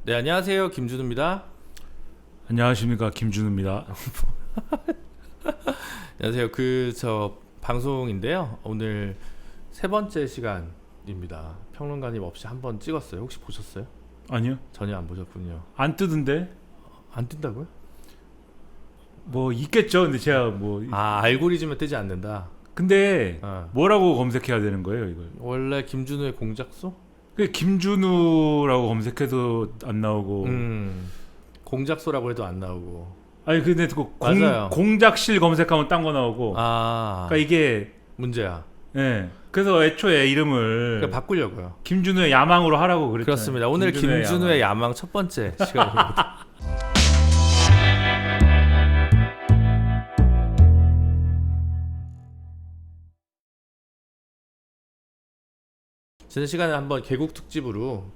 네, 안녕하세요. 김준우입니다. 안녕하십니까, 김준우입니다. 안녕하세요. 저 방송인데요. 오늘 세 번째 시간입니다. 평론가님 없이 한번 찍었어요. 혹시 보셨어요? 아니요, 전혀 안 보셨군요. 안 뜨던데. 안 뜬다고요? 뭐 있겠죠. 근데 제가 알고리즘에 뜨지 않는다. 근데 어. 뭐라고 검색해야 되는 거예요, 이걸? 원래 김준우의 공작소? 그 김준우라고 검색해도 안 나오고. 공작소라고 해도 안 나오고. 아니 근데 그 맞아요. 공작실 검색하면 딴 거 나오고. 그러니까 이게 문제야. 예. 그래서 애초에 이름을 그러니까 바꾸려고요. 김준우의 야망으로 하라고 그랬잖아요. 그렇습니다. 오늘 김준우의 야망 첫 번째 시간입니다. 지난 시간에 한번 개국 특집으로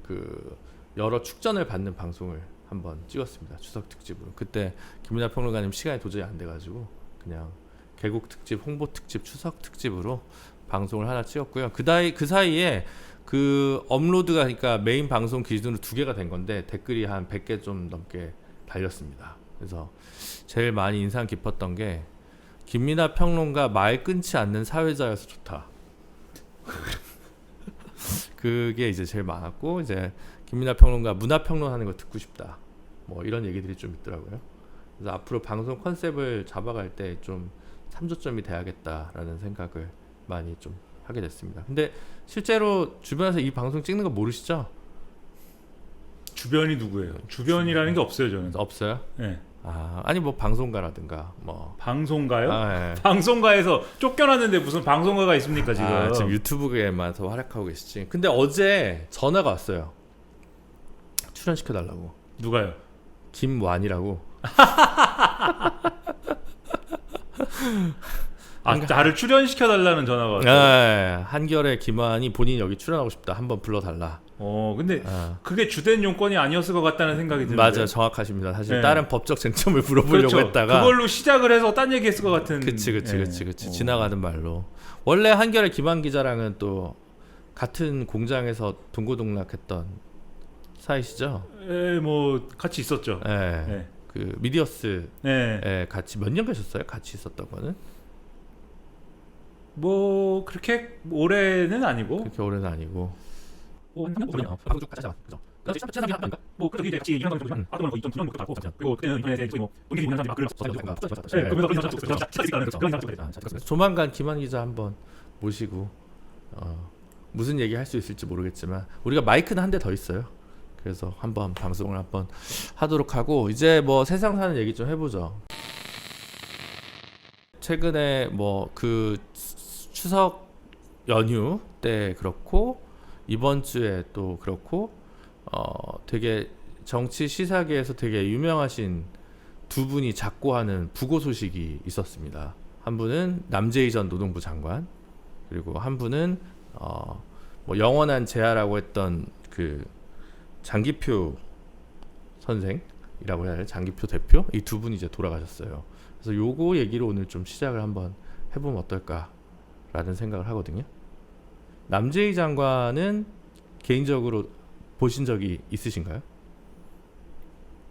여러 축전을 받는 방송을 한번 찍었습니다. 추석 특집으로. 그때 김민하 평론가님 시간이 도저히 안 돼가지고 그냥 개국 특집, 홍보 특집, 추석 특집으로 방송을 하나 찍었고요. 그 사이에 업로드가 그러니까 메인 방송 기준으로 2개가 된 건데 댓글이 한 100개 좀 넘게 달렸습니다. 그래서 제일 많이 인상 깊었던 게 김민하 평론가 말 끊지 않는 사회자여서 좋다. 그게 이제 제일 많았고, 이제 김민하 평론가 문화 평론하는 거 듣고 싶다. 뭐 이런 얘기들이 좀 있더라고요. 그래서 앞으로 방송 컨셉을 잡아갈 때 좀 참조점이 돼야겠다라는 생각을 많이 좀 하게 됐습니다. 근데 실제로 주변에서 이 방송 찍는 거 모르시죠? 주변이 누구예요? 주변이라는 게 없어요, 저는. 없어요? 네. 아니 뭐 방송가라든가 뭐. 방송가요? 네. 방송가에서 쫓겨났는데 무슨 방송가가 있습니까 지금? 지금 유튜브에만 더 활약하고 계시지. 근데 어제 전화가 왔어요. 출연시켜달라고. 누가요? 김완이라고. 나를 출연시켜달라는 전화가 왔어요? 네, 한결의 김완이 본인이 여기 출연하고 싶다. 한번 불러달라. 근데 그게 주된 용건이 아니었을 것 같다는 생각이 드는데. 맞아요, 정확하십니다. 사실 네. 다른 법적 쟁점을 물어보려고 그렇죠. 했다가 그걸로 시작을 해서 딴 얘기했을 것 같은. 그치. 지나가는 말로. 원래 한결의 김완 기자랑은 또 같은 공장에서 동고동락했던 사이시죠? 뭐 같이 있었죠. 네. 네. 그 미디어스 네. 같이 몇 년 가셨어요? 같이 있었던 거는? 뭐 그렇게 올해는 아니고. 그렇게 오래는 아니고. 방송 쭉 같이 하자. 그죠? 시작이 하니까 뭐 그래서 이제 같이 일하는 사람들이 아동은 거의 2.9년 먹고 받고 그리고 그때는 인터넷에 뭐 본인이 있는 사람들이 막 글을 써서 네, 그러면서 그런 사람들 조만간 김한 기자 한번 모시고 무슨 얘기 할 수 있을지 모르겠지만 우리가 마이크는 한 대 더 있어요. 그래서 한번 방송을 한번 하도록 하고 이제 뭐 세상 사는 얘기 좀 해보죠. 최근에 뭐 추석 연휴 때 그렇고 이번 주에 또 그렇고 되게 정치 시사계에서 되게 유명하신 두 분이 작고하는 부고 소식이 있었습니다. 한 분은 남재희 전 노동부 장관, 그리고 한 분은 뭐 영원한 재하라고 했던 장기표 선생이라고 해야 되나? 장기표 대표? 이 두 분이 이제 돌아가셨어요. 그래서 요거 얘기로 오늘 좀 시작을 한번 해보면 어떨까라는 생각을 하거든요. 남재희 장관은 개인적으로 보신 적이 있으신가요?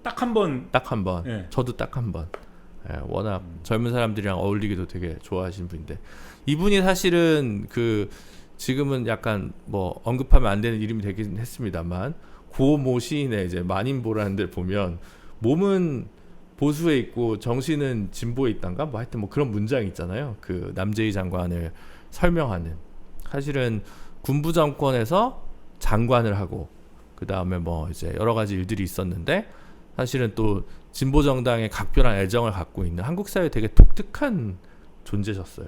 딱 한 번. 딱 한 번. 네. 저도 딱 한 번. 워낙 젊은 사람들이랑 어울리기도 되게 좋아하시는 분인데 이분이 사실은 지금은 약간 뭐 언급하면 안 되는 이름이 되긴 했습니다만 고모 시인의 이제 만인보라는 데를 보면 몸은 보수에 있고 정신은 진보에 있단가 뭐 하여튼 뭐 그런 문장이 있잖아요. 그 남재희 장관을 설명하는. 사실은 군부 정권에서 장관을 하고 그 다음에 뭐 이제 여러 가지 일들이 있었는데 사실은 또 진보 정당에 각별한 애정을 갖고 있는 한국 사회 되게 독특한 존재셨어요.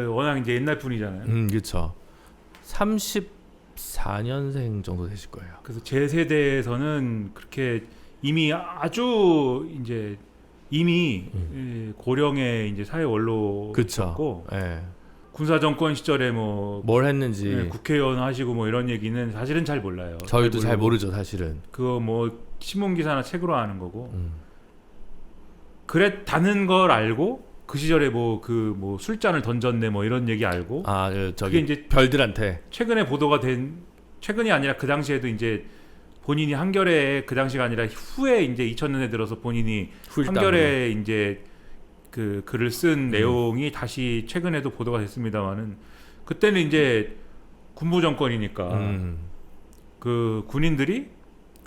워낙 이제 옛날 분이잖아요. 그렇죠. 34년생 정도 되실 거예요. 그래서 제 세대에서는 그렇게 이미 아주 이제 고령의 이제 사회 원로셨고, 군사 정권 시절에 뭘 했는지 국회의원 하시고 뭐 이런 얘기는 사실은 잘 몰라요. 저희도 잘 모르죠, 사실은. 그거 뭐 신문 기사나 책으로 아는 거고. 그랬다는 걸 알고 그 시절에 뭐 술잔을 던졌네 뭐 이런 얘기 알고. 저기 이제 별들한테 최근에 보도가 된, 최근이 아니라 그 당시에도 이제 본인이 한겨레 그 당시가 아니라 후에 이제 2000년에 들어서 본인이 후일담으로. 한겨레 이제 그 글을 쓴 내용이 다시 최근에도 보도가 됐습니다만은 그때는 이제 군부 정권이니까 그 군인들이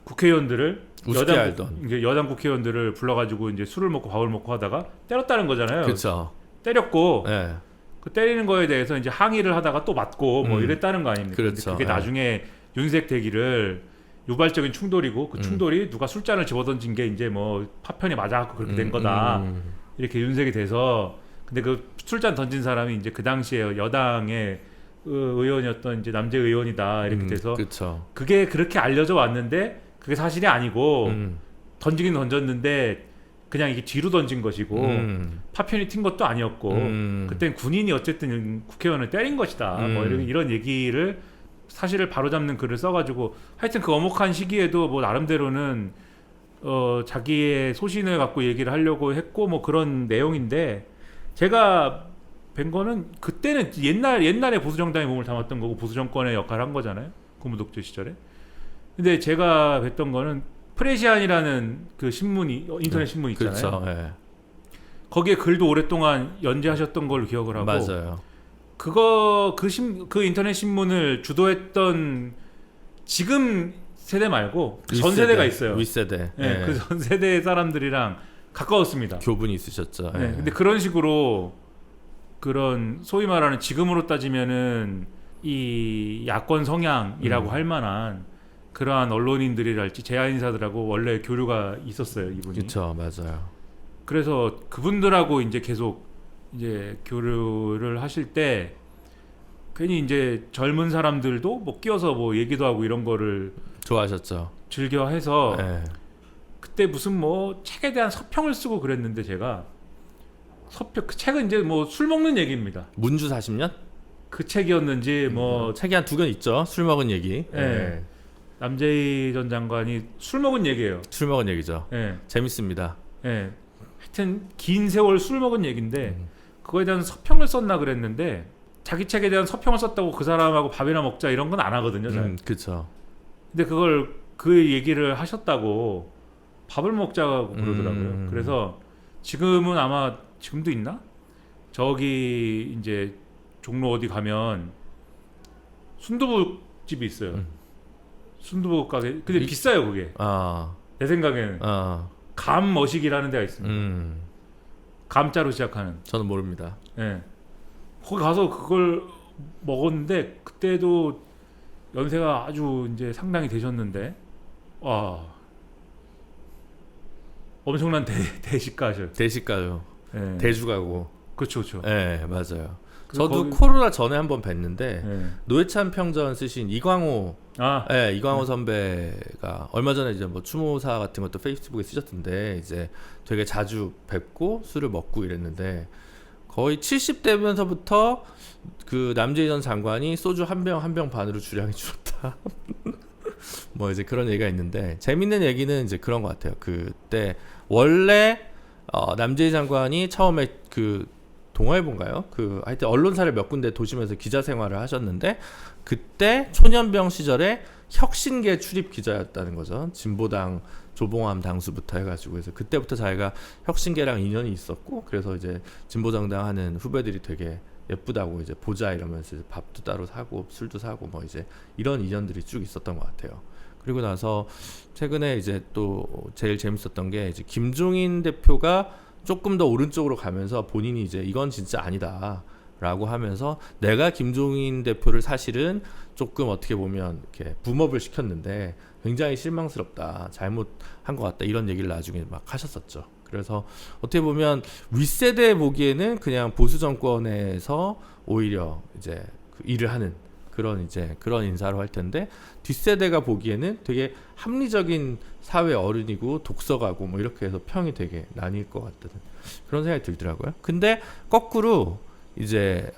국회의원들을 우습게 알던. 이제 여당 국회의원들을 불러가지고 이제 술을 먹고 밥을 먹고 하다가 때렸다는 거잖아요. 그렇죠. 때렸고 예. 그 때리는 거에 대해서 이제 항의를 하다가 또 맞고 뭐 이랬다는 거 아닙니까? 근데 그렇죠. 그게 예. 나중에 윤색되기를 유발적인 충돌이고 그 충돌이 누가 술잔을 집어던진 게 이제 뭐 파편이 맞아갖고 그렇게 된 거다 이렇게 윤색이 돼서 근데 그 술잔 던진 사람이 이제 그 당시에 여당의 의원이었던 이제 남재 의원이다 이렇게 돼서 그렇죠. 그게 그렇게 알려져 왔는데 그게 사실이 아니고 던지긴 던졌는데 그냥 이게 뒤로 던진 것이고 파편이 튄 것도 아니었고 그땐 군인이 어쨌든 국회의원을 때린 것이다 뭐 이런 얘기를 사실을 바로잡는 글을 써가지고 하여튼 그 엄혹한 시기에도 뭐 나름대로는 자기의 소신을 갖고 얘기를 하려고 했고 뭐 그런 내용인데 제가 뵌 거는 그때는 옛날에 보수 정당의 몸을 담았던 거고 보수 정권의 역할을 한 거잖아요. 고무독재 시절에. 근데 제가 뵀던 거는 프레시안이라는 그 신문이 인터넷 신문 있잖아요. 그렇죠. 예. 거기에 글도 오랫동안 연재하셨던 걸로 기억을 하고 맞아요. 그 인터넷 신문을 주도했던 지금 세대 말고 전 세대가 있어요. 윗세대. 네, 예. 그 전 세대의 사람들이랑 가까웠습니다. 교분이 있으셨죠. 네, 예. 근데 그런 식으로 그런 소위 말하는 지금으로 따지면은 이 야권 성향이라고 할 만한 그러한 언론인들이랄지 제야 인사들하고 원래 교류가 있었어요, 이분이. 그렇죠, 맞아요. 그래서 그분들하고 이제 계속 이제 교류를 하실 때 괜히 이제 젊은 사람들도 뭐 끼어서 뭐 얘기도 하고 이런 거를 좋아하셨죠. 즐겨해서 예. 그때 무슨 뭐 책에 대한 서평을 쓰고 그랬는데 제가 그 책은 이제 뭐 술 먹는 얘기입니다. 문주 40년? 그 책이었는지 뭐 책이 한 2권 있죠. 술 먹은 얘기. 예. 남재희 전 장관이 술 먹은 얘기예요. 술 먹은 얘기죠. 예. 재밌습니다. 예. 하여튼 긴 세월 술 먹은 얘기인데 그거에 대한 서평을 썼나 그랬는데 자기 책에 대한 서평을 썼다고 그 사람하고 밥이나 먹자 이런 건 안 하거든요. 잘. 그렇죠. 근데 그걸 그 얘기를 하셨다고 밥을 먹자고 그러더라고요. 그래서 지금은 아마 지금도 있나? 저기 이제 종로 어디 가면 순두부 집이 있어요. 순두부 가게. 근데 비싸요 그게. 아, 내 생각에는 감 머시기라는 데가 있습니다. 감자로 시작하는. 저는 모릅니다. 예. 거기 가서 그걸 먹었는데 그때도 연세가 아주 이제 상당히 되셨는데 와 엄청난 대식가죠. 대식가요. 예. 대주가고. 그렇죠, 그렇죠. 예, 맞아요. 그 저도 거기- 코로나 전에 한번 뵀는데 예. 노회찬 평전 쓰신 이광호, 아, 예, 이광호 선배가 얼마 전에 이제 뭐 추모사 같은 것도 페이스북에 쓰셨던데 이제 되게 자주 뵙고 술을 먹고 이랬는데 거의 70대면서부터 그 남재희 전 장관이 소주 한 병 반으로 주량이 줄었다. 뭐 이제 그런 얘기가 있는데 재밌는 얘기는 이제 그런 것 같아요. 그때 원래 남재희 장관이 처음에 그 동아일보인가요? 그 하여튼 언론사를 몇 군데 도시면서 기자 생활을 하셨는데 그때 초년병 시절에 혁신계 출입 기자였다는 거죠. 진보당 조봉암 당수부터 해가지고 그래서 그때부터 자기가 혁신계랑 인연이 있었고 그래서 이제 진보정당 하는 후배들이 되게 예쁘다고 이제 보자 이러면서 이제 밥도 따로 사고 술도 사고 뭐 이제 이런 인연들이 쭉 있었던 것 같아요. 그리고 나서 최근에 이제 또 제일 재밌었던 게 이제 김종인 대표가 조금 더 오른쪽으로 가면서 본인이 이제 이건 진짜 아니다라고 하면서 내가 김종인 대표를 사실은 조금 어떻게 보면 이렇게 붐업을 시켰는데 굉장히 실망스럽다, 잘못한 것 같다 이런 얘기를 나중에 막 하셨었죠. 그래서 어떻게 보면 윗세대 보기에는 그냥 보수 정권에서 오히려 이제 그 일을 하는 그런 이제 그런 인사로 할 텐데 뒷세대가 보기에는 되게 합리적인 사회 어른이고 독서가고 뭐 이렇게 해서 평이 되게 나뉠 것 같다는 그런 생각이 들더라고요. 근데 거꾸로 이제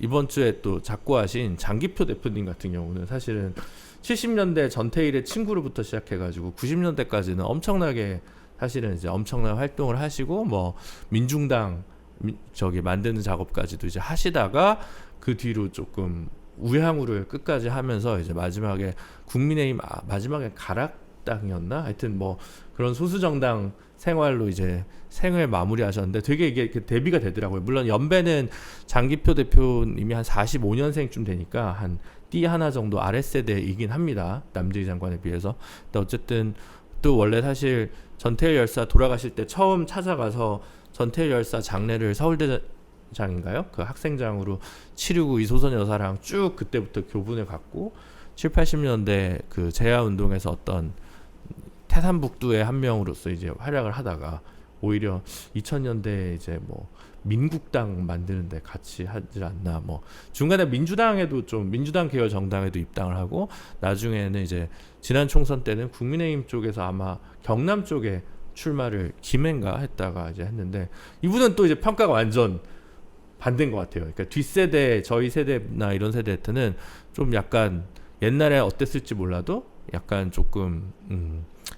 이번 주에 또 작고하신 장기표 대표님 같은 경우는 사실은 70년대 전태일의 친구로부터 시작해가지고 90년대까지는 엄청나게 사실은 이제 엄청난 활동을 하시고 뭐 민중당 저기 만드는 작업까지도 이제 하시다가 그 뒤로 조금 우양우를 끝까지 하면서 이제 마지막에 국민의힘 마지막에 가락 민주당이었나? 하여튼 뭐 그런 소수 정당 생활로 이제 생을 마무리하셨는데 되게 이게 대비가 되더라고요. 물론 연배는 장기표 대표님이 한 45년생쯤 되니까 한 띠 하나 정도 아랫세대이긴 합니다. 남재희 장관에 비해서. 근데 어쨌든 또 원래 사실 전태일 열사 돌아가실 때 처음 찾아가서 전태일 열사 장례를 서울대장인가요? 그 학생장으로 치르고 이소선 여사랑 쭉 그때부터 교분을 갖고 7, 80년대 그 재야운동에서 어떤 태산북두의 한 명으로서 이제 활약을 하다가 오히려 2000년대 이제 뭐 민국당 만드는데 같이 하지 않나. 뭐 중간에 민주당에도 좀 민주당 계열 정당에도 입당을 하고 나중에는 이제 지난 총선 때는 국민의힘 쪽에서 아마 경남 쪽에 출마를 김해인가 했다가 이제 했는데 이분은 또 이제 평가가 완전 반대인 것 같아요. 그러니까 뒷세대 저희 세대나 이런 세대한테는 좀 약간 옛날에 어땠을지 몰라도 약간 조금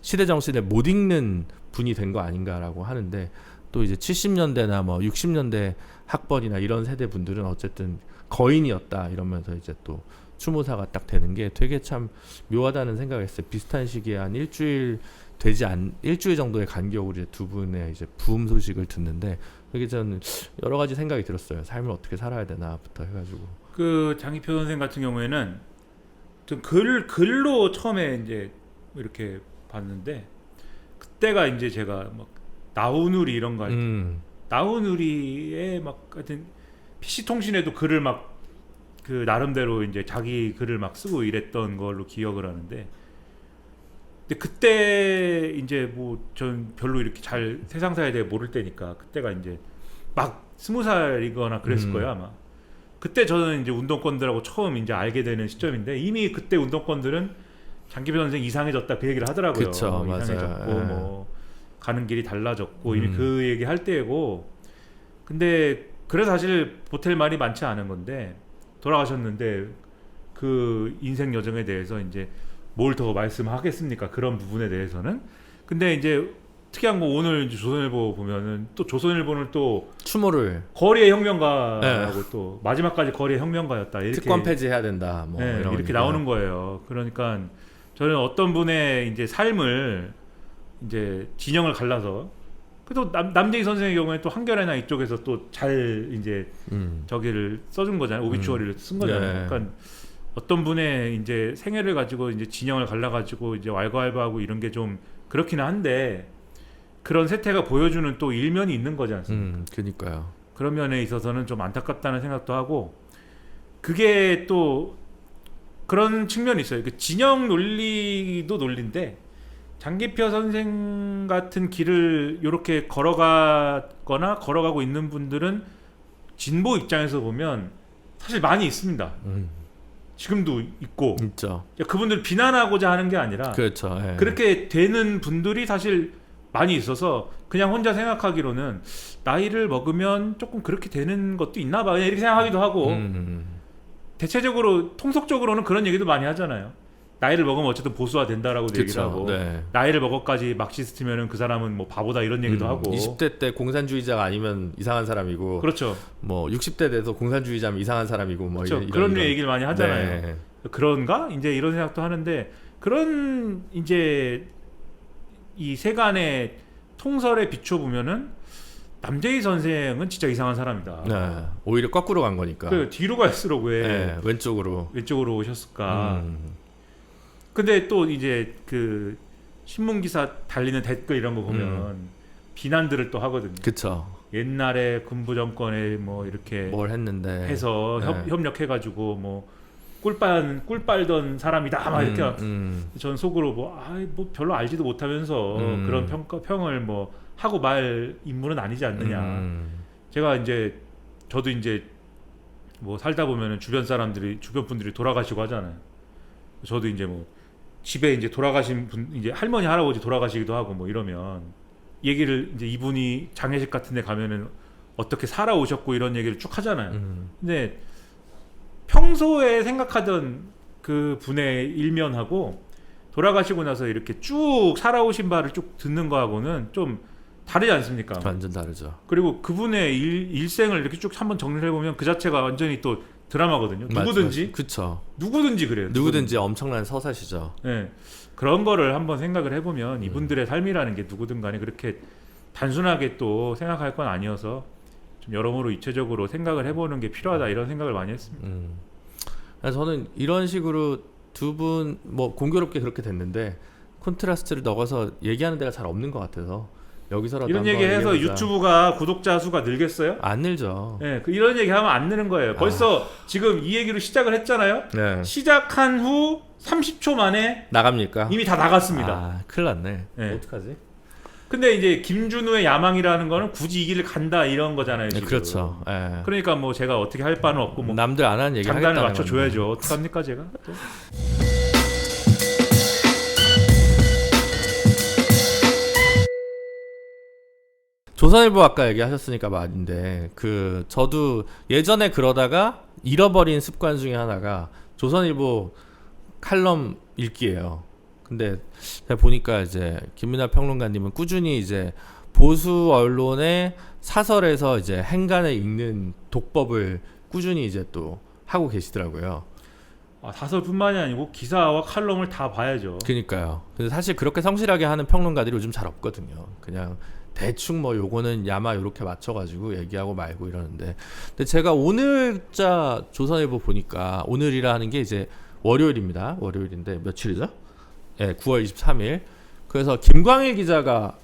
시대 정신을 못 읽는 분이 된 거 아닌가라고 하는데 또 이제 70년대나 뭐 60년대 학번이나 이런 세대 분들은 어쨌든 거인이었다 이러면서 이제 또 추모사가 딱 되는 게 되게 참 묘하다는 생각했어요. 비슷한 시기에 한 일주일 정도의 간격으로 이제 두 분의 이제 부음 소식을 듣는데 그게 저는 여러 가지 생각이 들었어요. 삶을 어떻게 살아야 되나부터 해가지고. 그 장기표 선생 같은 경우에는 좀 글로 처음에 이제 이렇게 봤는데 그때가 이제 제가 막 나우누리 이런 거 할 때 나우누리에 막 하여튼 PC통신에도 글을 막 그 나름대로 이제 자기 글을 막 쓰고 이랬던 걸로 기억을 하는데 근데 그때 이제 뭐 전 별로 이렇게 잘 세상사에 대해 모를 때니까 그때가 이제 막 20살이거나 그랬을 거예요 아마. 그때 저는 이제 운동권들하고 처음 이제 알게 되는 시점인데 이미 그때 운동권들은 장기표 선생 이상해졌다 그 얘기를 하더라고요. 그쵸, 이상해졌고 맞아요. 뭐 가는 길이 달라졌고 이미 그 얘기 할 때고. 근데 그래서 사실 보탤 말이 많지 않은 건데 돌아가셨는데 그 인생 여정에 대해서 이제 뭘 더 말씀하겠습니까? 그런 부분에 대해서는. 근데 이제 특이한 거 오늘 이제 조선일보 보면은 또 조선일보는 또 추모를 거리의 혁명가라고 또 마지막까지 거리의 혁명가였다 이렇게 특권 폐지해야 된다 뭐 네, 이런 이렇게 거니까. 나오는 거예요. 그러니까 저는 어떤 분의 이제 삶을 이제 진영을 갈라서 그래도 남재희 선생의 경우에 또 한겨레나 이쪽에서 또 잘 이제 저기를 써준 거잖아요. 오비추어리를 쓴 거잖아요. 네. 그러니까 어떤 분의 이제 생애를 가지고 이제 진영을 갈라가지고 이제 왈가왈부하고 이런 게 좀 그렇기는 한데 그런 세태가 보여주는 또 일면이 있는 거지 않습니까? 그러니까요. 그런 면에 있어서는 좀 안타깝다는 생각도 하고 그게 또 그런 측면이 있어요. 그 진영 논리도 논리인데 장기표 선생 같은 길을 이렇게 걸어가거나 걸어가고 있는 분들은 진보 입장에서 보면 사실 많이 있습니다. 지금도 있고 있죠. 그분들 비난하고자 하는 게 아니라 그렇죠. 예. 그렇게 되는 분들이 사실 많이 있어서 그냥 혼자 생각하기로는 나이를 먹으면 조금 그렇게 되는 것도 있나 봐 이렇게 생각하기도 하고 대체적으로 통속적으로는 그런 얘기도 많이 하잖아요. 나이를 먹으면 어쨌든 보수화 된다라고 얘기를 하고 네. 나이를 먹어까지 막시스트면은 그 사람은 뭐 바보다 이런 얘기도 하고 20대 때 공산주의자가 아니면 이상한 사람이고 그렇죠. 뭐 60대 돼서 공산주의자면 이상한 사람이고 뭐 그렇죠. 이런 그런 얘기를 많이 하잖아요. 네. 그런가? 이제 이런 생각도 하는데 그런 이제 이 세간의 통설에 비춰보면은 남재희 선생은 진짜 이상한 사람이다. 네. 오히려 거꾸로 간 거니까. 그 뒤로 갈수록 왜 네. 왼쪽으로 오셨을까? 근데 또 이제 그 신문 기사 달리는 댓글 이런 거 보면 비난들을 또 하거든요. 그쵸. 옛날에 군부 정권에 뭐 이렇게 뭘 했는데 해서 네. 협력해가지고 뭐 꿀 빨던 사람이다 막 이렇게 전 속으로 뭐 별로 알지도 못하면서 그런 평을 뭐 하고 말 인물은 아니지 않느냐. 제가 이제 저도 이제 뭐 살다 보면은 주변 분들이 돌아가시고 하잖아요. 저도 이제 뭐 집에 이제 돌아가신 분 이제 할머니 할아버지 돌아가시기도 하고 뭐 이러면 얘기를 이제 이분이 장례식 같은 데 가면은 어떻게 살아오셨고 이런 얘기를 쭉 하잖아요. 근데 평소에 생각하던 그 분의 일면하고 돌아가시고 나서 이렇게 쭉 살아오신 바를 쭉 듣는 거하고는 좀 다르지 않습니까? 완전 다르죠. 그리고 그분의 일생을 이렇게 쭉 한번 정리를 해보면 그 자체가 완전히 또 드라마거든요. 누구든지 그쵸. 누구든지 그래요. 누구든지 엄청난 서사시죠. 네. 그런 거를 한번 생각을 해보면 이분들의 삶이라는 게 누구든 간에 그렇게 단순하게 또 생각할 건 아니어서 좀 여러모로 입체적으로 생각을 해보는 게 필요하다 이런 생각을 많이 했습니다. 저는 이런 식으로 두 분 뭐 공교롭게 그렇게 됐는데 콘트라스트를 넣어서 얘기하는 데가 잘 없는 것 같아서 여기서라도 이런 한번 얘기해서 얘기해보자. 유튜브가 구독자 수가 늘겠어요? 안 늘죠. 네, 이런 얘기하면 안 느는 거예요. 벌써 지금 이 얘기로 시작을 했잖아요. 네. 시작한 후 30초 만에 나갑니까? 이미 다 나갔습니다. 아, 큰일 났네. 네. 어떡하지? 근데 이제 김준우의 야망이라는 거는 굳이 이 길을 간다 이런 거잖아요. 네, 지금. 그렇죠. 예. 그러니까 뭐 제가 어떻게 할 바는 없고 뭐 남들 안 하는 얘기 장단을 하겠다는 맞춰줘야죠. 건데. 어떡합니까 제가? 또. 조선일보 아까 얘기하셨으니까 말인데 그 저도 예전에 그러다가 잃어버린 습관 중에 하나가 조선일보 칼럼 읽기예요. 근데 제가 보니까 이제 김민하 평론가님은 꾸준히 이제 보수 언론의 사설에서 이제 행간에 읽는 독법을 꾸준히 이제 또 하고 계시더라고요. 아, 사설뿐만이 아니고 기사와 칼럼을 다 봐야죠. 그러니까요. 근데 사실 그렇게 성실하게 하는 평론가들이 요즘 잘 없거든요. 그냥 대충 뭐 요거는 야마 요렇게 맞춰가지고 얘기하고 말고 이러는데, 근데 제가 오늘자 조선일보 보니까 오늘이라 하는 게 이제 월요일입니다. 월요일인데 며칠이죠? 네, 9월 23일. 그래서 김광일 기자가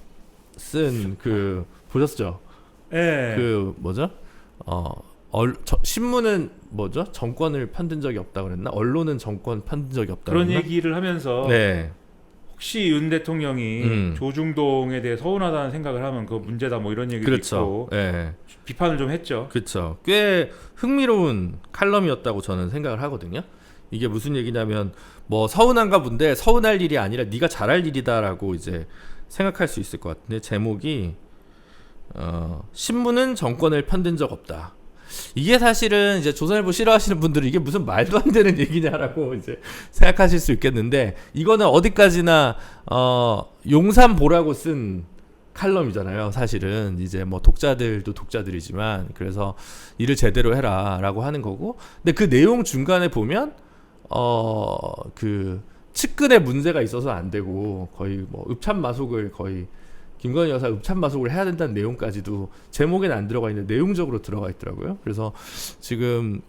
쓴 그 보셨죠? 예. 그 뭐죠? 신문은 뭐죠? 정권을 편든 적이 없다 그랬나? 언론은 정권 편든 적이 없다 그런 그랬나? 얘기를 하면서 네. 혹시 윤 대통령이 조중동에 대해 서운하다는 생각을 하면 그거 문제다 뭐 이런 얘기도 그렇죠. 있고 네. 비판을 좀 했죠. 그렇죠. 꽤 흥미로운 칼럼이었다고 저는 생각을 하거든요. 이게 무슨 얘기냐면 뭐 서운한가 본데 서운할 일이 아니라 네가 잘할 일이다라고 이제 생각할 수 있을 것 같은데, 제목이 신문은 정권을 편든 적 없다. 이게 사실은 이제 조선일보 싫어하시는 분들은 이게 무슨 말도 안 되는 얘기냐라고 이제 생각하실 수 있겠는데, 이거는 어디까지나 용산 보라고 쓴 칼럼이잖아요. 사실은 이제 뭐 독자들도 독자들이지만, 그래서 일을 제대로 해라라고 하는 거고, 근데 그 내용 중간에 보면 그 측근에 문제가 있어서 안 되고 거의 뭐 읍참마속을 거의 김건희 여사 읍참마속을 해야 된다는 내용까지도 제목에는 안 들어가 있는데 내용적으로 들어가 있더라고요. 그래서 지금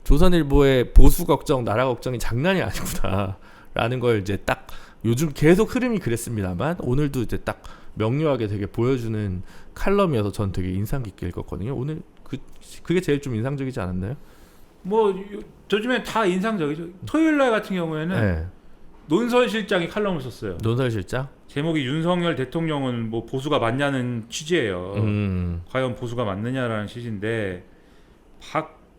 조선일보의 보수 걱정, 나라 걱정이 장난이 아니구나라는 걸 이제 딱 요즘 계속 흐름이 그랬습니다만 오늘도 이제 딱 명료하게 되게 보여주는 칼럼이어서 전 되게 인상 깊게 읽었거든요. 오늘 그게 제일 좀 인상적이지 않았나요? 뭐 요즘에 다 인상적이죠. 토요일 날 같은 경우에는 네. 논설 실장이 칼럼을 썼어요. 논설 실장? 제목이 윤석열 대통령은 뭐 보수가 맞냐는 취지예요. 과연 보수가 맞느냐라는 취지인데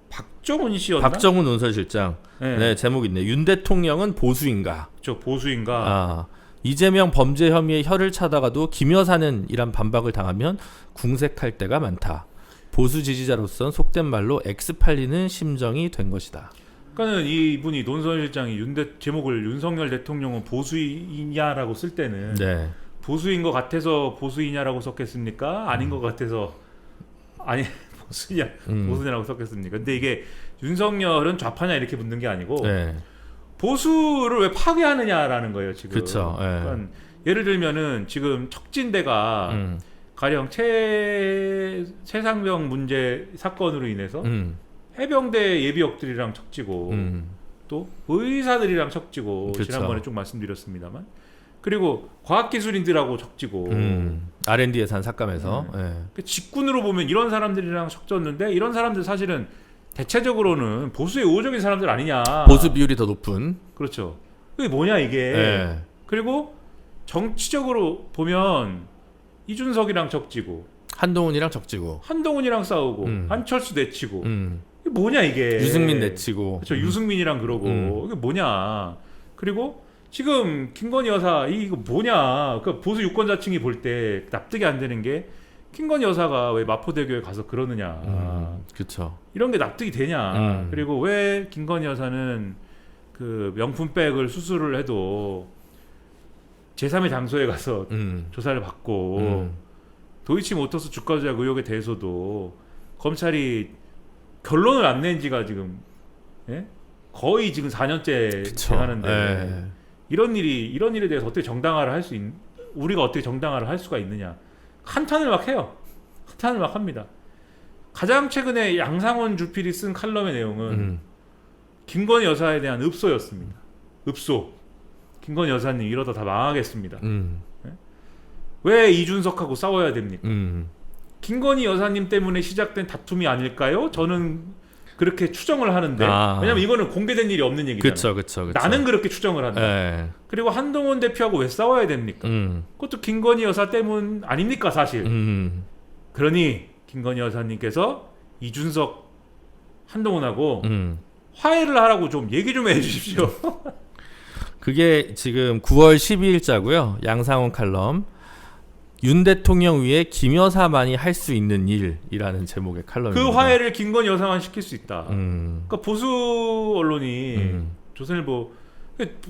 박정훈 씨였나? 박정훈 논설 실장. 네. 네, 제목 있네. 윤 대통령은 보수인가? 저 보수인가? 아, 이재명 범죄 혐의에 혀를 차다가도 김 여사는 이란 반박을 당하면 궁색할 때가 많다. 보수 지지자로선 속된 말로 X 팔리는 심정이 된 것이다. 그러니까는 이분이 논설실장이 제목을 윤석열 대통령은 보수이냐라고 쓸 때는 네. 보수인 것 같아서 보수이냐라고 썼겠습니까? 아닌 것 같아서 아니 보수냐라고 썼겠습니까? 근데 이게 윤석열은 좌파냐 이렇게 묻는 게 아니고 네. 보수를 왜 파괴하느냐라는 거예요 지금. 그렇죠. 네. 그러니까 예를 들면은 지금 척진대가 가령 최상병 문제 사건으로 인해서 해병대 예비역들이랑 척지고 또 의사들이랑 척지고 그쵸. 지난번에 좀 말씀드렸습니다만, 그리고 과학기술인들하고 척지고 R&D 예산 삭감해서 그 직군으로 보면 이런 사람들이랑 척졌는데 이런 사람들 사실은 대체적으로는 보수의 우호적인 사람들 아니냐. 보수 비율이 더 높은. 그렇죠. 그게 뭐냐 이게. 네. 그리고 정치적으로 보면 이준석이랑 척지고 한동훈이랑 적지고. 한동훈이랑 싸우고 한철수 내치고 이게 뭐냐 이게. 유승민 내치고. 그렇죠. 유승민이랑 그러고 이게 뭐냐. 그리고 지금 김건희 여사 이거 뭐냐. 그러니까 보수 유권자층이 볼 때 납득이 안 되는 게 김건희 여사가 왜 마포대교에 가서 그러느냐. 그렇죠. 이런 게 납득이 되냐. 그리고 왜 김건희 여사는 그 명품백을 수수를 해도 제3의 장소에 가서 조사를 받고 도이치모터스 주가 조작 의혹에 대해서도 검찰이 결론을 안 낸 지가 지금 예? 거의 지금 4년째 그쵸. 돼가는데 예. 이런 일에 대해서 어떻게 정당화를 할 수 우리가 어떻게 정당화를 할 수가 있느냐. 한탄을 막 해요. 한탄을 막 합니다. 가장 최근에 양상원 주필이 쓴 칼럼의 내용은 김건희 여사에 대한 읍소였습니다. 읍소. 김건희 여사님 이러다 다 망하겠습니다. 왜 이준석하고 싸워야 됩니까? 김건희 여사님 때문에 시작된 다툼이 아닐까요? 저는 그렇게 추정을 하는데 왜냐면 이거는 공개된 일이 없는 얘기잖아요. 그쵸. 나는 그렇게 추정을 한다. 예. 그리고 한동훈 대표하고 왜 싸워야 됩니까? 그것도 김건희 여사 때문 아닙니까 사실. 그러니 김건희 여사님께서 이준석 한동훈하고 화해를 하라고 좀 얘기 좀 해주십시오. 그게 지금 9월 12일자고요. 양상원 칼럼. 윤 대통령 위에 김 여사만이 할 수 있는 일이라는 제목의 칼럼입니다. 그 화해를 김건희 여사만 시킬 수 있다. 그러니까 보수 언론이 조선일보,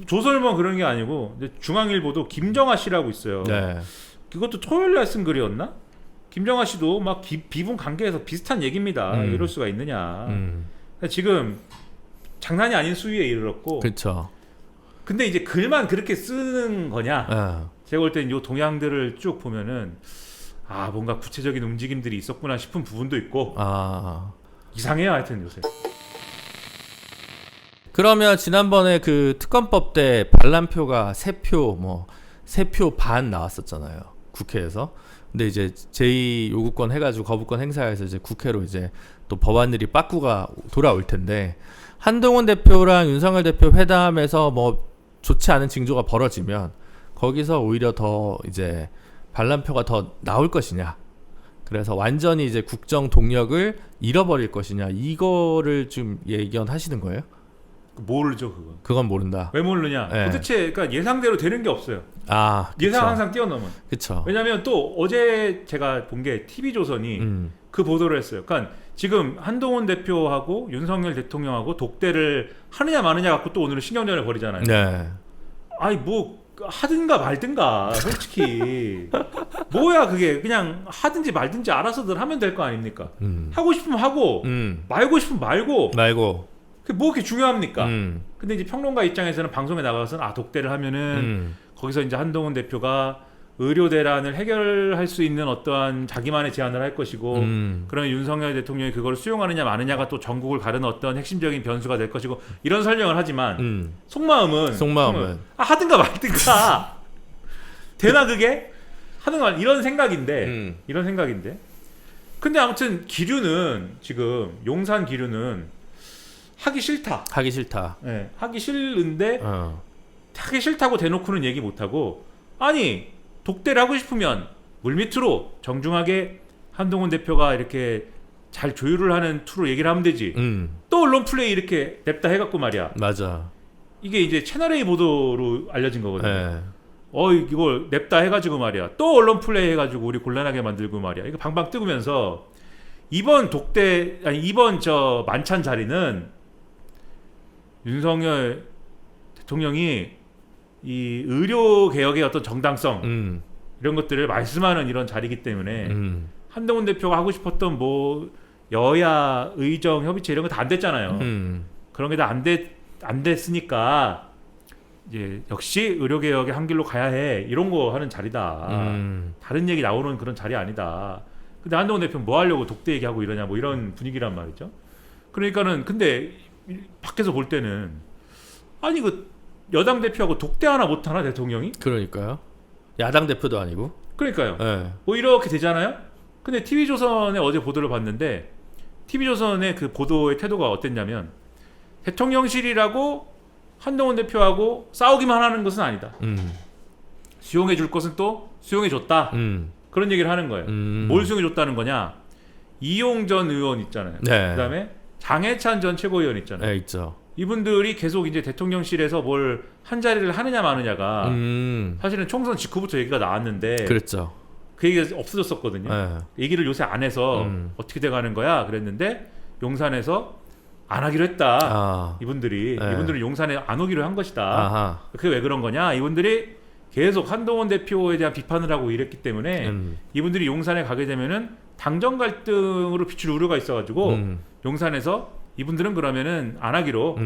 조선일보는 그런 게 아니고 중앙일보도 김정아 씨라고 있어요. 네. 그것도 토요일 날 쓴 글이었나? 김정아 씨도 막 비분 관계에서 비슷한 얘기입니다. 이럴 수가 있느냐. 그러니까 지금 장난이 아닌 수위에 이르렀고. 그렇죠. 근데 이제 글만 그렇게 쓰는 거냐? 제가 볼 때는 이 동향들을 쭉 보면은 뭔가 구체적인 움직임들이 있었구나 싶은 부분도 있고 이상해요 하여튼 요새. 그러면 지난번에 그 특검법 때 반란표가 3표 반 나왔었잖아요. 국회에서. 근데 이제 제2 요구권 해가지고 거부권 행사해서 이제 국회로 이제 또 법안들이 빠꾸가 돌아올 텐데 한동훈 대표랑 윤석열 대표 회담에서 뭐 좋지 않은 징조가 벌어지면 거기서 오히려 더 이제 반란표가 더 나올 것이냐. 그래서 완전히 이제 국정 동력을 잃어버릴 것이냐. 이거를 좀 예견하시는 거예요? 모르죠 그건. 그건 모른다. 왜 모르냐? 네. 도대체 그러니까 예상대로 되는 게 없어요. 그쵸. 예상 항상 뛰어넘은. 그렇죠. 왜냐하면 또 어제 제가 본 게 TV조선이 그 보도를 했어요. 그러니까 지금 한동훈 대표하고 윤석열 대통령하고 독대를 하느냐 마느냐 갖고 또 오늘은 신경전을 벌이잖아요. 네. 아니 뭐 하든가 말든가 솔직히 뭐야 그게 그냥 하든지 말든지 알아서들 하면 될 거 아닙니까? 하고 싶으면 하고 말고 싶으면 말고 그게 뭐 그렇게 중요합니까? 근데 이제 평론가 입장에서는 방송에 나가서는 독대를 하면은 거기서 이제 한동훈 대표가 의료 대란을 해결할 수 있는 어떠한 자기만의 제안을 할 것이고 그러면 윤석열 대통령이 그걸 수용하느냐 마느냐가 또 전국을 가르는 어떤 핵심적인 변수가 될 것이고 이런 설명을 하지만 속마음은 하든가 말든가 되나 그게? 하든가 이런 생각인데 근데 아무튼 기류는 지금 용산 기류는 하기 싫다. 네, 하기 싫은데 하기 싫다고 대놓고는 얘기 못하고 아니 독대를 하고 싶으면 물밑으로 정중하게 한동훈 대표가 이렇게 잘 조율을 하는 투로 얘기를 하면 되지. 또 언론 플레이 이렇게 냅다 해갖고 말이야. 맞아. 이게 이제 채널A 보도로 알려진 거거든요. 네. 이걸 냅다 해가지고 말이야. 또 언론 플레이 해가지고 우리 곤란하게 만들고 말이야. 이거 방방 뜨면서 이번 저 만찬 자리는 윤석열 대통령이 이 의료 개혁의 어떤 정당성 이런 것들을 말씀하는 이런 자리이기 때문에 한동훈 대표가 하고 싶었던 뭐 여야 의정 협의체 이런 거 다 안 됐잖아요. 그런 게 다 안 됐으니까 이제 역시 의료 개혁의 한 길로 가야 해 이런 거 하는 자리다. 다른 얘기 나오는 그런 자리 아니다. 근데 한동훈 대표는 뭐 하려고 독대 얘기하고 이러냐 뭐 이런 분위기란 말이죠. 그러니까는 근데 밖에서 볼 때는 아니 그 여당 대표하고 독대 하나 못 하나 대통령이? 그러니까요. 야당 대표도 아니고. 그러니까요. 네. 뭐 이렇게 되잖아요. 근데 TV조선의 어제 보도를 봤는데 TV조선의 그 보도의 태도가 어땠냐면 대통령실이라고 한동훈 대표하고 싸우기만 하는 것은 아니다. 수용해 줄 것은 또 수용해 줬다. 그런 얘기를 하는 거예요. 뭘 수용해 줬다는 거냐? 이용전 의원 있잖아요. 네. 그다음에 장해찬 전 최고위원 있잖아요. 네, 있죠. 이분들이 계속 이제 대통령실에서 뭘 한 자리를 하느냐 마느냐가 사실은 총선 직후부터 얘기가 나왔는데 그랬죠. 그 얘기가 없어졌었거든요. 네. 얘기를 요새 안 해서 어떻게 돼가는 거야 그랬는데 용산에서 안 하기로 했다. 이분들은 용산에 안 오기로 한 것이다. 아하. 그게 왜 그런 거냐? 이분들이 계속 한동훈 대표에 대한 비판을 하고 이랬기 때문에 이분들이 용산에 가게 되면은 당정 갈등으로 비출 우려가 있어가지고 용산에서 이분들은 그러면은 안 하기로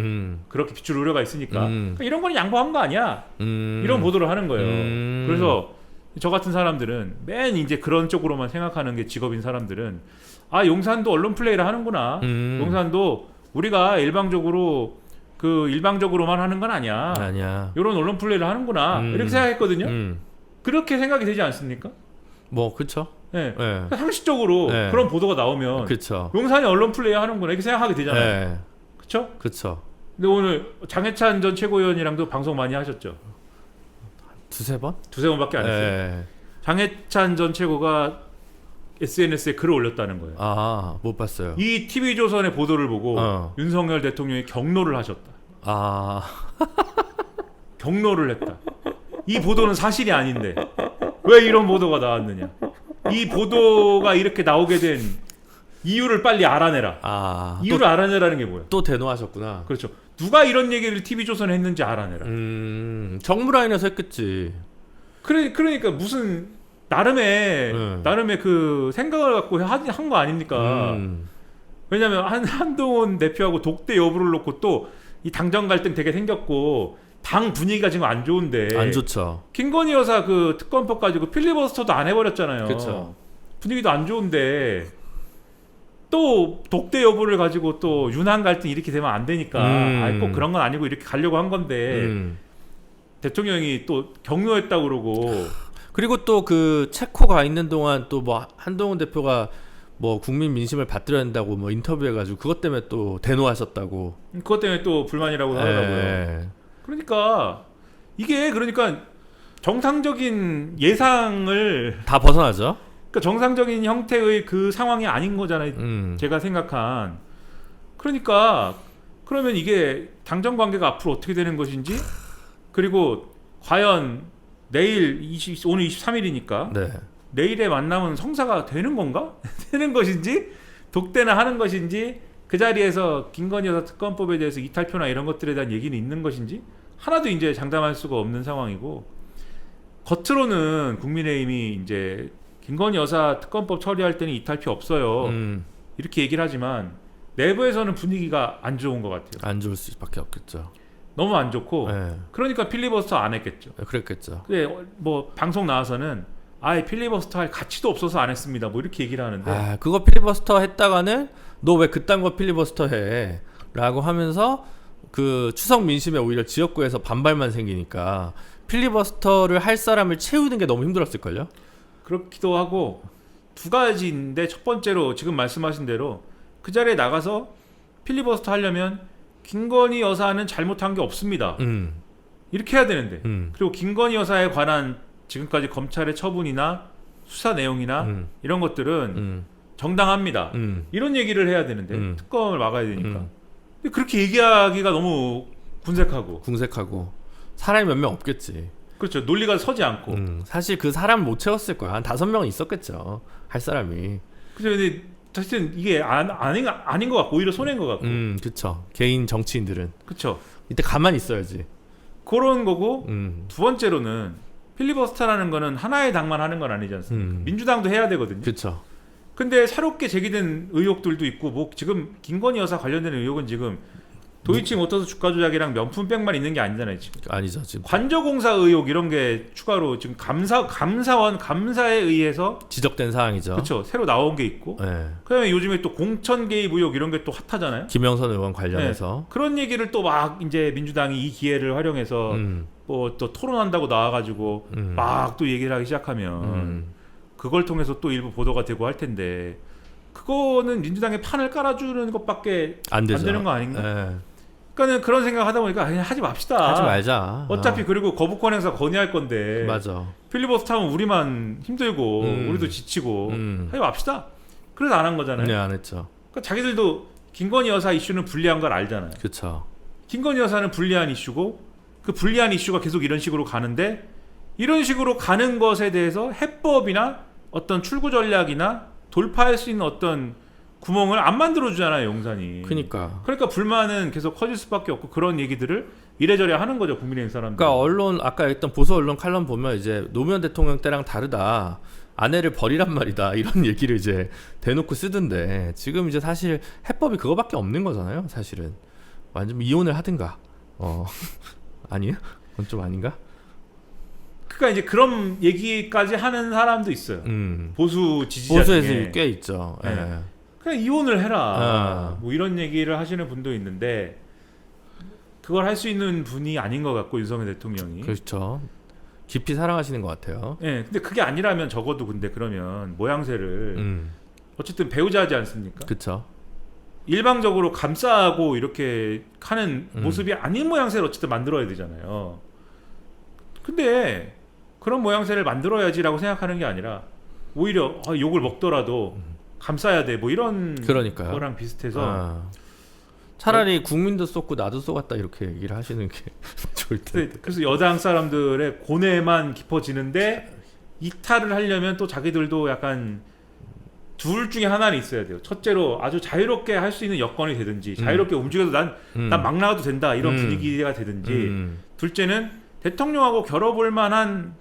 그렇게 비출 우려가 있으니까 그러니까 이런 거는 양보한 거 아니야 이런 보도를 하는 거예요. 그래서 저 같은 사람들은 맨 이제 그런 쪽으로만 생각하는 게 직업인 사람들은 아 용산도 언론 플레이를 하는구나. 용산도 우리가 일방적으로만 하는 건 아니야. 이런 언론 플레이를 하는구나. 이렇게 생각했거든요. 그렇게 생각이 되지 않습니까? 뭐 그렇죠. 네. 그러니까 상식적으로 그런 보도가 나오면 그쵸. 용산이 언론 플레이 하는구나 이렇게 생각하게 되잖아요. 그렇죠? 그렇죠. 근데 오늘 장해찬 전 최고위원이랑도 방송 많이 하셨죠? 두세 번? 두세 번밖에 안 했어요. 장해찬 전 최고가 SNS에 글을 올렸다는 거예요. 아, 못 봤어요. 이 TV조선의 보도를 보고 윤석열 대통령이 경로를 하셨다. 아, 경로를 했다. 이 보도는 사실이 아닌데 왜 이런 보도가 나왔느냐. 이 보도가 이렇게 나오게 된 이유를 빨리 알아내라. 아, 이유를 알아내라는 게 뭐야? 또 대노하셨구나. 그렇죠. 누가 이런 얘기를 TV조선에 했는지 알아내라. 정무라인에서 했겠지. 그러니까 무슨 나름의 그 생각을 갖고 한 거 아닙니까? 왜냐면 한동훈 대표하고 독대 여부를 놓고 또 이 당정 갈등 되게 생겼고 당 분위기가 지금 안 좋은데 안 좋죠. 김건희 여사 그 특검법 가지고 필리버스터도 안 해버렸잖아요. 그쵸. 분위기도 안 좋은데 또 독대 여부를 가지고 또 윤한 갈등 이렇게 되면 안 되니까 꼭 그런 건 아니고 이렇게 가려고 한 건데 대통령이 또 격려했다고 그러고 그리고 또 그 체코가 있는 동안 또 뭐 한동훈 대표가 뭐 국민 민심을 받들어야 된다고 뭐 인터뷰해가지고 그것 때문에 또 대노하셨다고. 그것 때문에 또 불만이라고 하더라고요. 그러니까 이게 그러니까 정상적인 예상을 다 벗어나죠. 그러니까 정상적인 형태의 그 상황이 아닌 거잖아요. 제가 생각한. 그러니까 그러면 이게 당정 관계가 앞으로 어떻게 되는 것인지 그리고 과연 내일 오늘 23일이니까 네. 내일의 만남은 성사가 되는 건가? 되는 것인지 독대나 하는 것인지 그 자리에서 김건희 여사 특검법에 대해서 이탈표나 이런 것들에 대한 얘기는 있는 것인지 하나도 이제 장담할 수가 없는 상황이고 겉으로는 국민의힘이 이제 김건희 여사 특검법 처리할 때는 이탈표 없어요. 이렇게 얘기를 하지만 내부에서는 분위기가 안 좋은 것 같아요. 안 좋을 수밖에 없겠죠. 너무 안 좋고 네. 그러니까 필리버스터 안 했겠죠. 그랬겠죠. 근데 뭐 방송 나와서는 아예 필리버스터 할 가치도 없어서 안 했습니다. 뭐 이렇게 얘기를 하는데 아, 그거 필리버스터 했다가는 너 왜 그딴 거 필리버스터 해? 라고 하면서 그 추석 민심에 오히려 지역구에서 반발만 생기니까 필리버스터를 할 사람을 채우는 게 너무 힘들었을걸요? 그렇기도 하고 두 가지인데 첫 번째로 지금 말씀하신 대로 그 자리에 나가서 필리버스터 하려면 김건희 여사는 잘못한 게 없습니다. 이렇게 해야 되는데 그리고 김건희 여사에 관한 지금까지 검찰의 처분이나 수사 내용이나 이런 것들은 정당합니다. 이런 얘기를 해야 되는데 특검을 막아야 되니까 근데 그렇게 얘기하기가 너무 궁색하고 사람이 몇 명 없겠지. 그렇죠. 논리가 서지 않고 사실 그 사람 못 채웠을 거야. 한 5명은 있었겠죠. 할 사람이. 그죠. 근데 사실은 이게 아닌 것 같고 오히려 손해인 것 같고 그쵸. 개인 정치인들은 그렇죠. 이때 가만히 있어야지. 그런 거고 두 번째로는 필리버스터라는 거는 하나의 당만 하는 건 아니지 않습니까? 민주당도 해야 되거든요. 그쵸. 근데 새롭게 제기된 의혹들도 있고 뭐 지금 김건희 여사 관련된 의혹은 지금 도이치모터스 주가 조작이랑 명품백만 있는 게 아니잖아요. 지금. 아니죠. 지금 관저공사 의혹 이런 게 추가로 지금 감사에 의해서 지적된 사항이죠. 그렇죠. 새로 나온 게 있고 네. 그다음에 요즘에 또 공천 개입 의혹 이런 게 또 핫하잖아요. 김영선 의원 관련해서 네. 그런 얘기를 또 막 이제 민주당이 이 기회를 활용해서 뭐 또 토론한다고 나와가지고 막 또 얘기를 하기 시작하면 그걸 통해서 또 일부 보도가 되고 할 텐데 그거는 민주당의 판을 깔아주는 것밖에 안 되는 거 아닌가? 네. 그러니까는 그런 생각하다 보니까 그냥 하지 맙시다. 하지 말자. 어차피 그리고 거부권 행사 건의할 건데. 맞아. 필리버스터 하면 우리만 힘들고 우리도 지치고 하지 맙시다. 그래서 안 한 거잖아요. 네, 안 했죠. 그러니까 자기들도 김건희 여사 이슈는 불리한 걸 알잖아요. 그렇죠. 김건희 여사는 불리한 이슈고 그 불리한 이슈가 계속 이런 식으로 가는데 이런 식으로 가는 것에 대해서 해법이나 어떤 출구 전략이나 돌파할 수 있는 어떤 구멍을 안 만들어주잖아요, 용산이. 그러니까 불만은 계속 커질 수밖에 없고 그런 얘기들을 이래저래 하는 거죠, 국민의힘 사람들. 그러니까 언론 아까 했던 보수 언론 칼럼 보면 이제 노무현 대통령 때랑 다르다. 아내를 버리란 말이다 이런 얘기를 이제 대놓고 쓰던데 지금 이제 사실 해법이 그거밖에 없는 거잖아요. 사실은 완전 이혼을 하든가. 아니에요? 그건 좀 아닌가? 그러니까 이제 그런 얘기까지 하는 사람도 있어요. 보수 지지자 보수에서 중에. 꽤 있죠. 네. 예. 그냥 이혼을 해라. 아. 뭐 이런 얘기를 하시는 분도 있는데 그걸 할 수 있는 분이 아닌 것 같고 윤석열 대통령이. 그렇죠. 깊이 사랑하시는 것 같아요. 예, 근데 그게 아니라면 적어도 근데 그러면 모양새를 어쨌든 배우자 하지 않습니까? 그렇죠. 일방적으로 감싸고 이렇게 하는 모습이 아닌 모양새를 어쨌든 만들어야 되잖아요. 근데 그런 모양새를 만들어야지라고 생각하는 게 아니라 오히려 욕을 먹더라도 감싸야 돼 뭐 이런 그러니까요. 거랑 비슷해서 차라리 국민도 쏟고 나도 쏟았다 이렇게 얘기를 하시는 게 좋을 텐데. 그래서 여당 사람들의 고뇌만 깊어지는데 이탈을 하려면 또 자기들도 약간 둘 중에 하나는 있어야 돼요. 첫째로 아주 자유롭게 할 수 있는 여건이 되든지 자유롭게 움직여도 난 막 나가도 된다 이런 분위기가 되든지 둘째는 대통령하고 겨뤄볼 만한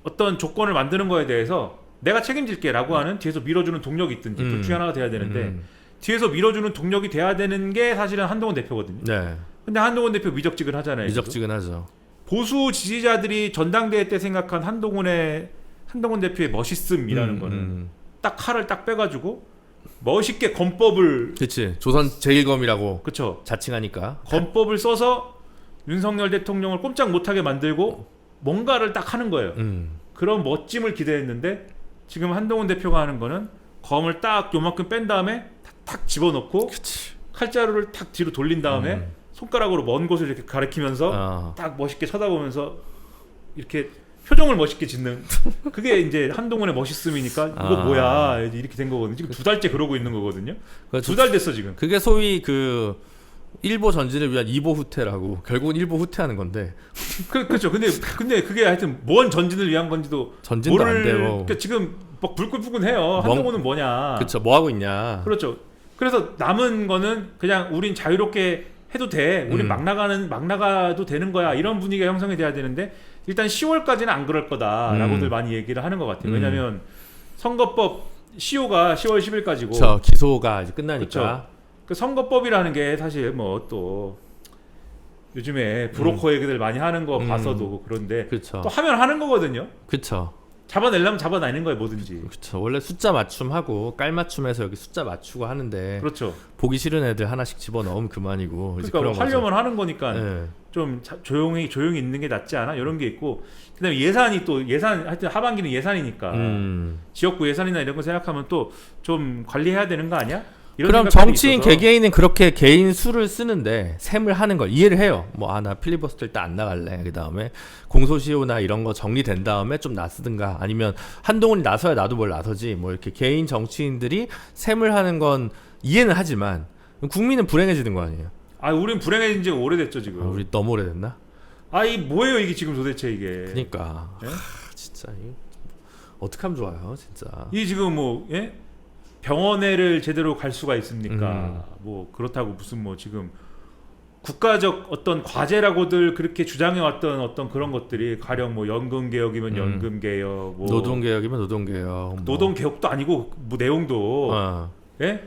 어떤 조건을 만드는 거에 대해서 내가 책임질게 라고 하는 뒤에서 밀어주는 동력이 있든지 둘 중에 하나가 돼야 되는데 뒤에서 밀어주는 동력이 돼야 되는 게 사실은 한동훈 대표거든요. 네. 근데 한동훈 대표 미적지근하잖아요. 미적지근하죠. 보수 지지자들이 전당대회 때 생각한 한동훈 대표의 멋있음이라는 거는 딱 칼을 딱 빼가지고 멋있게 건법을 그렇지. 조선 제1검이라고 그쵸 자칭하니까. 건법을 써서 윤석열 대통령을 꼼짝 못하게 만들고 뭔가를 딱 하는 거예요. 그런 멋짐을 기대했는데 지금 한동훈 대표가 하는 거는 검을 딱 요만큼 뺀 다음에 탁 집어넣고 그치. 칼자루를 탁 뒤로 돌린 다음에 손가락으로 먼 곳을 이렇게 가리키면서 딱 멋있게 쳐다보면서 이렇게 표정을 멋있게 짓는 그게 이제 한동훈의 멋있음이니까 이거 뭐야 이렇게 된 거거든요. 지금 2달째 그러고 있는 거거든요. 2달 됐어 지금. 그게 소위 그 일보 전진을 위한 2보 후퇴라고 결국은 1보 후퇴하는 건데. 그렇죠. 근데 그게 하여튼 뭔 전진을 위한 건지도 전진도 안 돼요. 그러니까 지금 막 불끈불끈해요. 한동훈은 뭐냐. 그렇죠. 뭐 하고 있냐. 그렇죠. 그래서 남은 거는 그냥 우린 자유롭게 해도 돼. 우린 막 나가도 되는 거야. 이런 분위기가 형성이 돼야 되는데 일단 10월까지는 안 그럴 거다라고들 많이 얘기를 하는 것 같아요. 왜냐하면 선거법 시효가 10월 10일까지고. 저 기소가 이제 끝나니까. 그쵸. 그 선거법이라는 게 사실 뭐 또 요즘에 브로커 얘기들 많이 하는 거 봐서도 그런데 그쵸. 또 하면 하는 거거든요. 그렇죠. 잡아내려면 잡아내는 거예요, 뭐든지. 그렇죠. 원래 숫자 맞춤하고 깔 맞춤해서 여기 숫자 맞추고 하는데 그렇죠. 보기 싫은 애들 하나씩 집어 넣으면 그만이고. 이제 그러니까 뭐 그런 하려면 하는 거니까 네. 좀 조용히 있는 게 낫지 않아? 이런 게 있고 그다음에 하여튼 하반기는 예산이니까 지역구 예산이나 이런 거 생각하면 또 좀 관리해야 되는 거 아니야? 이런 그럼 생각들이 정치인 있어서. 개개인은 그렇게 개인 수를 쓰는데 셈을 하는 걸 이해를 해요. 뭐 나 필리버스터 일단 안 나갈래. 그 다음에 공소시효나 이런 거 정리된 다음에 좀 나서든가 아니면 한동훈이 나서야 나도 뭘 나서지. 뭐 이렇게 개인 정치인들이 셈을 하는 건 이해는 하지만 국민은 불행해지는 거 아니에요. 우린 불행해진 지 오래됐죠 지금. 우리 너무 오래됐나? 이 뭐예요 이게 지금 도대체 이게? 그러니까 예? 진짜 어떻게 하면 좋아요, 진짜. 이 지금 뭐 예? 병원에를 제대로 갈 수가 있습니까? 뭐 그렇다고 무슨 뭐 지금 국가적 어떤 과제라고들 그렇게 주장해 왔던 어떤 그런 것들이 가령 뭐 연금 개혁이면 연금 개혁, 뭐 노동 개혁이면 노동 개혁, 뭐. 노동 개혁도 아니고 뭐 내용도 예?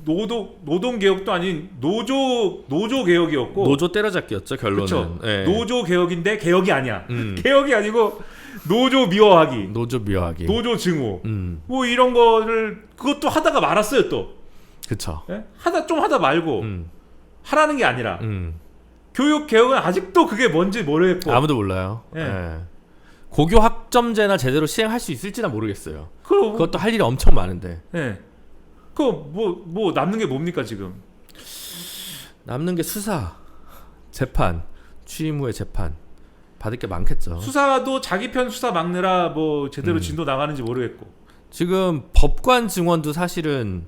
노동 개혁도 아닌 노조 개혁이었고 노조 때려잡기였죠 결론은. 그쵸? 예. 노조 개혁인데 개혁이 아니야. 개혁이 아니고 노조 미화하기, 노조 미화하기, 노조 증오, 뭐 이런 거를 그것도 하다가 말았어요 또. 그쵸. 예? 하다 말고 하라는 게 아니라 교육 개혁은 아직도 그게 뭔지 모르겠고 아무도 몰라요. 예. 예. 고교 학점제나 제대로 시행할 수 있을지나 모르겠어요. 그거 그것도 할 일이 엄청 많은데. 예. 그거 뭐 남는 게 뭡니까 지금? 남는 게 수사, 재판, 취임 후에 재판 받을 게 많겠죠. 수사도 자기 편 수사 막느라 뭐 제대로 진도 나가는지 모르겠고. 지금 법관 증언도 사실은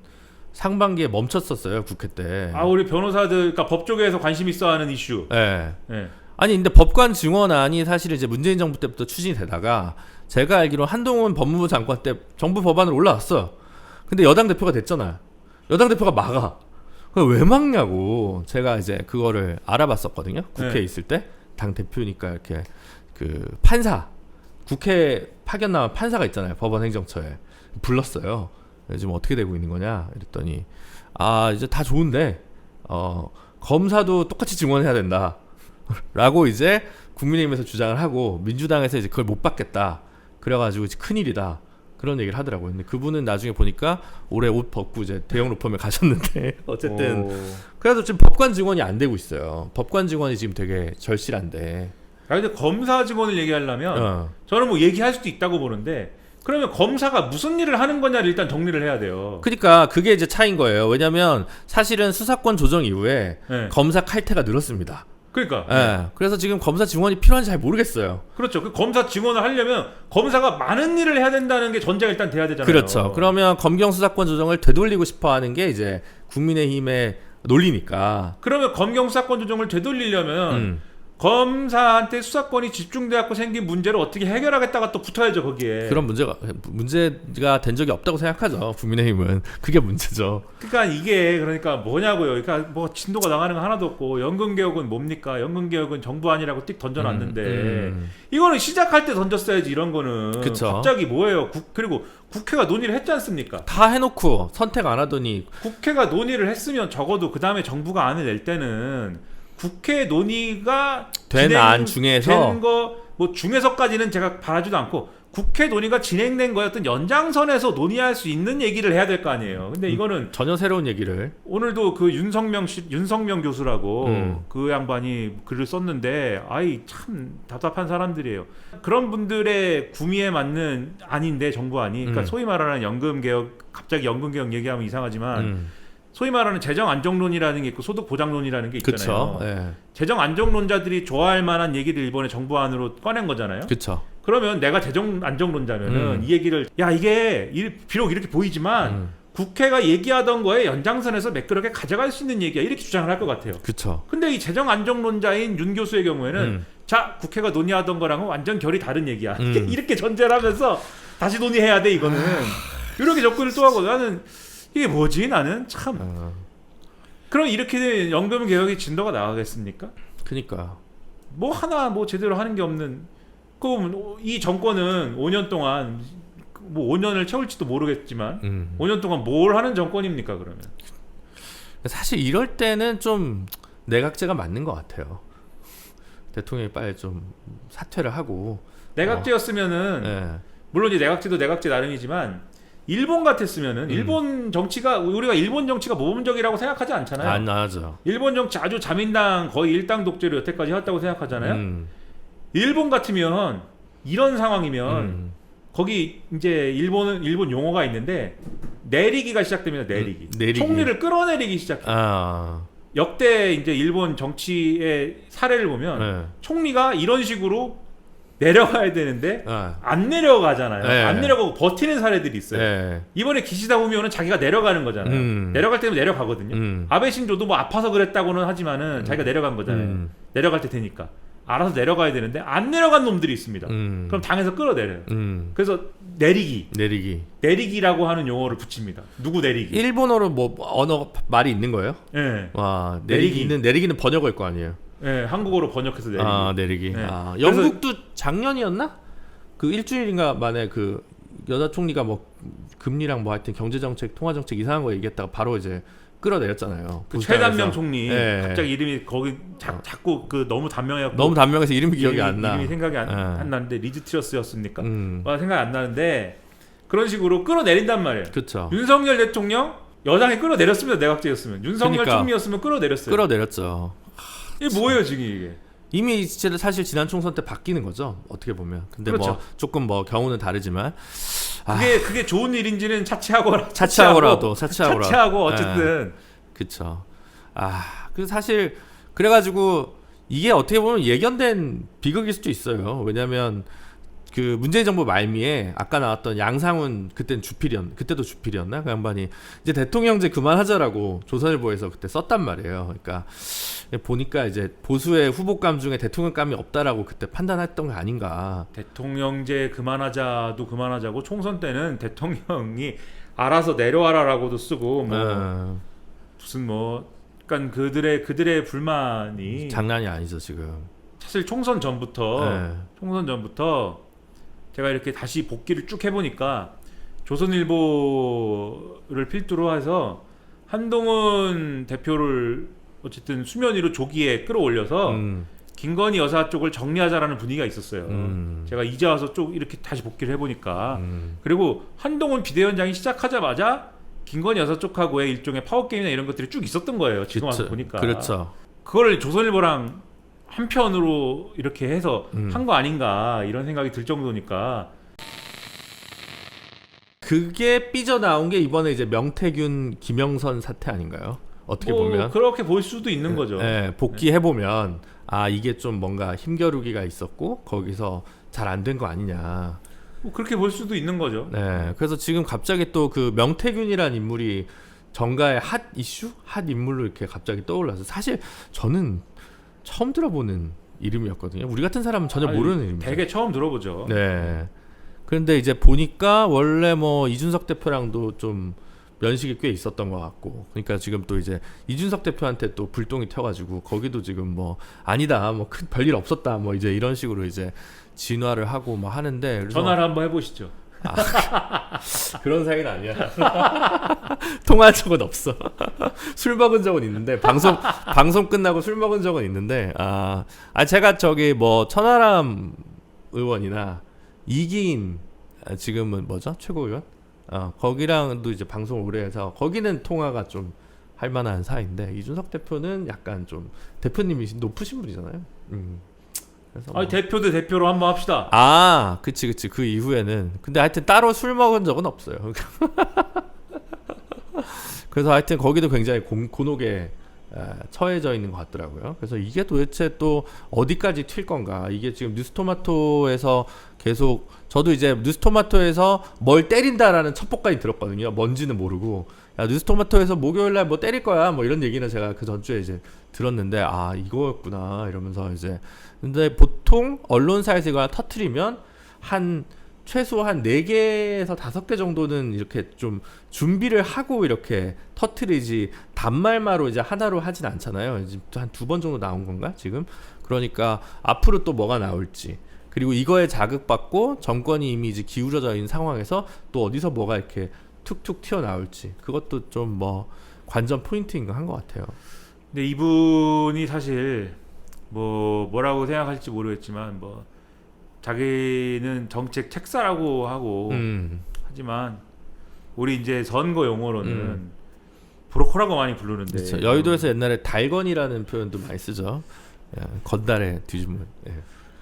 상반기에 멈췄었어요 국회 때. 우리 변호사들, 그러니까 법 쪽에서 관심 있어하는 이슈. 예. 예. 아니 근데 법관 증언안이 사실은 이제 문재인 정부 때부터 추진이 되다가 제가 알기로 한동훈 법무부 장관 때 정부 법안으로 올라왔어요. 근데 여당 대표가 됐잖아요. 여당 대표가 막아. 그걸 왜 막냐고 제가 이제 그거를 알아봤었거든요. 국회에 네. 있을 때 당 대표니까 이렇게 그 판사 국회 파견 나온 판사가 있잖아요. 법원 행정처에 불렀어요. 지금 어떻게 되고 있는 거냐 이랬더니 이제 다 좋은데 검사도 똑같이 증언해야 된다 라고 이제 국민의힘에서 주장을 하고 민주당에서 이제 그걸 못 받겠다 그래가지고 이제 큰일이다 그런 얘기를 하더라고요. 근데 그분은 나중에 보니까 올해 옷 벗고 이제 대형 로펌에 가셨는데 어쨌든 그래도 지금 법관 증언이 안 되고 있어요. 법관 증언이 지금 되게 절실한데. 근데 검사 증언을 얘기하려면 저는 뭐 얘기할 수도 있다고 보는데 그러면 검사가 무슨 일을 하는 거냐를 일단 정리를 해야 돼요. 그러니까 그게 이제 차이인 거예요. 왜냐하면 사실은 수사권 조정 이후에 검사 칼퇴가 늘었습니다. 그러니까. 그래서 지금 검사 증언이 필요한지 잘 모르겠어요. 그렇죠. 그 검사 증언을 하려면 검사가 많은 일을 해야 된다는 게 전제가 일단 돼야 되잖아요. 그렇죠. 그러면 검경 수사권 조정을 되돌리고 싶어하는 게 이제 국민의힘의 논리니까. 그러면 검경 수사권 조정을 되돌리려면 검사한테 수사권이 집중돼갖고 생긴 문제를 어떻게 해결하겠다가 또 붙어야죠 거기에. 그런 문제가 된 적이 없다고 생각하죠. 국민의힘은 그게 문제죠. 그러니까 이게 그러니까 뭐냐고요. 그러니까 뭐 진도가 나가는 거 하나도 없고 연금 개혁은 뭡니까? 연금 개혁은 정부 아니라고 띡 던져놨는데 이거는 시작할 때 던졌어야지 이런 거는. 그쵸. 갑자기 뭐예요? 그리고 국회가 논의를 했지 않습니까? 다 해놓고 선택 안 하더니. 국회가 논의를 했으면 적어도 그 다음에 정부가 안을 낼 때는. 국회 논의가 된 안 중에서 된 거 뭐 중에서까지는 제가 바라지도 않고 국회 논의가 진행된 거에 어떤 연장선에서 논의할 수 있는 얘기를 해야 될 거 아니에요. 근데 이거는 전혀 새로운 얘기를 오늘도 그 윤석명 교수라고 그 양반이 글을 썼는데 참 답답한 사람들이에요. 그런 분들의 구미에 맞는 안인데 정부안이 그러니까 소위 말하는 연금 개혁 갑자기 연금 개혁 얘기하면 이상하지만 소위 말하는 재정 안정론이라는 게 있고 소득 보장론이라는 게 있잖아요. 재정 안정론자들이 좋아할 만한 얘기를 이번에 정부안으로 꺼낸 거잖아요. 그쵸. 그러면 내가 재정 안정론자면은 이 얘기를 이게 비록 이렇게 보이지만 국회가 얘기하던 거에 연장선에서 매끄럽게 가져갈 수 있는 얘기야 이렇게 주장을 할 것 같아요. 그쵸. 근데 이 재정 안정론자인 윤 교수의 경우에는 자 국회가 논의하던 거랑은 완전 결이 다른 얘기야. 이렇게 전제를 하면서 다시 논의해야 돼 이거는. 이렇게 접근을 또 하고 나는 이게 뭐지 나는 참. 그럼 이렇게 되면 연금 개혁의 진도가 나가겠습니까? 그러니까 뭐 하나 뭐 제대로 하는 게 없는. 그럼 이 정권은 5년 동안 뭐 5년을 채울지도 모르겠지만 5년 동안 뭘 하는 정권입니까 그러면? 사실 이럴 때는 좀 내각제가 맞는 것 같아요. 대통령이 빨리 좀 사퇴를 하고. 내각제였으면은 물론 이제 내각제도 내각제 나름이지만. 일본 같았으면은 일본 정치가 우리가 일본 정치가 모범적이라고 생각하지 않잖아요. 안 하죠. 일본 정치 아주 자민당 거의 일당 독재로 여태까지 해왔다고 생각하잖아요. 일본 같으면 이런 상황이면 거기 이제 일본 용어가 있는데 내리기가 시작됩니다. 내리기. 총리를 끌어내리기 시작해. 역대 이제 일본 정치의 사례를 보면 총리가 이런 식으로 내려가야 되는데 안 내려가잖아요. 안 내려가고 버티는 사례들이 있어요. 이번에 기시다 후미오는 자기가 내려가는 거잖아요. 내려갈 때면 내려가거든요. 아베 신조도 뭐 아파서 그랬다고는 하지만은 자기가 내려간 거잖아요. 내려갈 때 되니까 알아서 내려가야 되는데 안 내려간 놈들이 있습니다. 그럼 당에서 끌어내려요. 그래서 내리기라고 하는 용어를 붙입니다. 누구 내리기? 일본어로 뭐 언어 말이 있는 거예요? 네. 와 내리기는 번역어일 거 아니에요? 네, 한국어로 번역해서 내리기. 내리기. 영국도 작년이었나? 그 일주일인가 만에 그 여자 총리가 뭐 금리랑 뭐 하여튼 경제정책, 통화정책 이상한 거 얘기했다가 바로 이제 끌어내렸잖아요. 그 최단명 총리 갑자기 이름이 거기 자꾸 그 너무 단명해서 이름이 기억이 안 나. 이름이 생각이 안 나는데 리즈 트러스였습니까? 생각이 안 나는데 그런 식으로 끌어내린단 말이에요. 그렇죠. 윤석열 대통령 여당이 끌어내렸습니다. 내각제였으면 윤석열 총리였으면 끌어내렸죠. 이게 뭐예요 지금 이게? 이미 사실 지난 총선 때 바뀌는 거죠. 어떻게 보면. 근데 그렇죠. 뭐 조금 뭐 경우는 다르지만 그게 좋은 일인지는 차치하고 어쨌든 그쵸. 그 사실 그래가지고 이게 어떻게 보면 예견된 비극일 수도 있어요. 왜냐면 그 문재인 정부 말미에 아까 나왔던 양상훈 그때도 주필이었나 그 양반이 이제 대통령제 그만하자라고 조선일보에서 그때 썼단 말이에요. 그러니까 보니까 이제 보수의 후보감 중에 대통령감이 없다라고 그때 판단했던 게 아닌가. 대통령제 그만하자도 그만하자고 총선 때는 대통령이 알아서 내려와라라고도 쓰고 뭐 무슨 뭐 그러니까 그들의 불만이 장난이 아니죠 지금. 사실 총선 전부터 제가 이렇게 다시 복기를 쭉 해보니까 조선일보를 필두로 해서 한동훈 대표를 어쨌든 수면 위로 조기에 끌어올려서 김건희 여사 쪽을 정리하자라는 분위기가 있었어요. 제가 이제 와서 쭉 이렇게 다시 복귀를 해보니까 그리고 한동훈 비대위원장이 시작하자마자 김건희 여사 쪽하고의 일종의 파워게임이나 이런 것들이 쭉 있었던 거예요. 지금 와서 보니까. 그렇죠. 그걸 조선일보랑 한편으로 이렇게 해서 한 거 아닌가 이런 생각이 들 정도니까. 그게 삐져나온 게 이번에 이제 명태균 김영선 사태 아닌가요? 어떻게 보면 그렇게 볼 수도 있는 거죠. 네, 복귀해 보면 아 이게 좀 뭔가 힘겨루기가 있었고 거기서 잘 안 된 거 아니냐. 뭐 그렇게 볼 수도 있는 거죠. 네, 그래서 지금 갑자기 또 그 명태균이라는 인물이 정가의 핫 이슈, 핫 인물로 이렇게 갑자기 떠올라서 사실 저는 처음 들어보는 이름이었거든요. 우리 같은 사람은 전혀 모르는 이름이죠. 되게 처음 들어보죠. 네. 그런데 이제 보니까 원래 뭐 이준석 대표랑도 좀 면식이 꽤 있었던 것 같고, 그러니까 지금 또 이제 이준석 대표한테 또 불똥이 튀어가지고 거기도 지금 뭐 아니다, 뭐 큰 별일 없었다, 뭐 이제 이런 식으로 이제 진화를 하고 뭐 하는데 그래서 전화를 한번 해보시죠. 그런 사이는 아니야. 통화한 적은 없어. 술 먹은 적은 있는데 방송 끝나고 술 먹은 적은 있는데 제가 저기 뭐 천하람 의원이나 이기인 지금은 뭐죠? 최고위원? 거기랑도 이제 방송을 오래 해서 거기는 통화가 좀 할만한 사이인데 이준석 대표는 약간 좀 대표님이 높으신 분이잖아요. 그래서 뭐. 대표 대 대표로 한번 합시다. 그치. 그 이후에는 근데 하여튼 따로 술 먹은 적은 없어요. 그래서 하여튼 거기도 굉장히 곤혹에 처해져 있는 것 같더라고요. 그래서 이게 도대체 또 어디까지 튈 건가? 이게 지금 뉴스토마토에서 계속 저도 이제 뉴스토마토에서 뭘 때린다라는 첩보까지 들었거든요. 뭔지는 모르고 야 뉴스토마토에서 목요일날 뭐 때릴 거야 뭐 이런 얘기는 제가 그 전주에 이제 들었는데 이거였구나 이러면서 이제 근데 보통 언론사에서 이걸 터트리면 최소 한 4개에서 5개 정도는 이렇게 좀 준비를 하고 이렇게 터트리지 단말마로 이제 하나로 하진 않잖아요. 이제 한 2번 정도 나온 건가 지금? 그러니까 앞으로 또 뭐가 나올지 그리고 이거에 자극받고 정권이 이미 이제 기울어져 있는 상황에서 또 어디서 뭐가 이렇게 툭툭 튀어나올지 그것도 좀 뭐 관전 포인트인 거 한 것 같아요. 근데 이분이 사실 뭐라고 생각할지 모르겠지만 뭐 자기는 정책 책사라고 하고 하지만 우리 이제 선거 용어로는 브로커라고 많이 부르는데 그렇죠. 여의도에서 옛날에 달건이라는 표현도 많이 쓰죠. 건달에 뒤집는.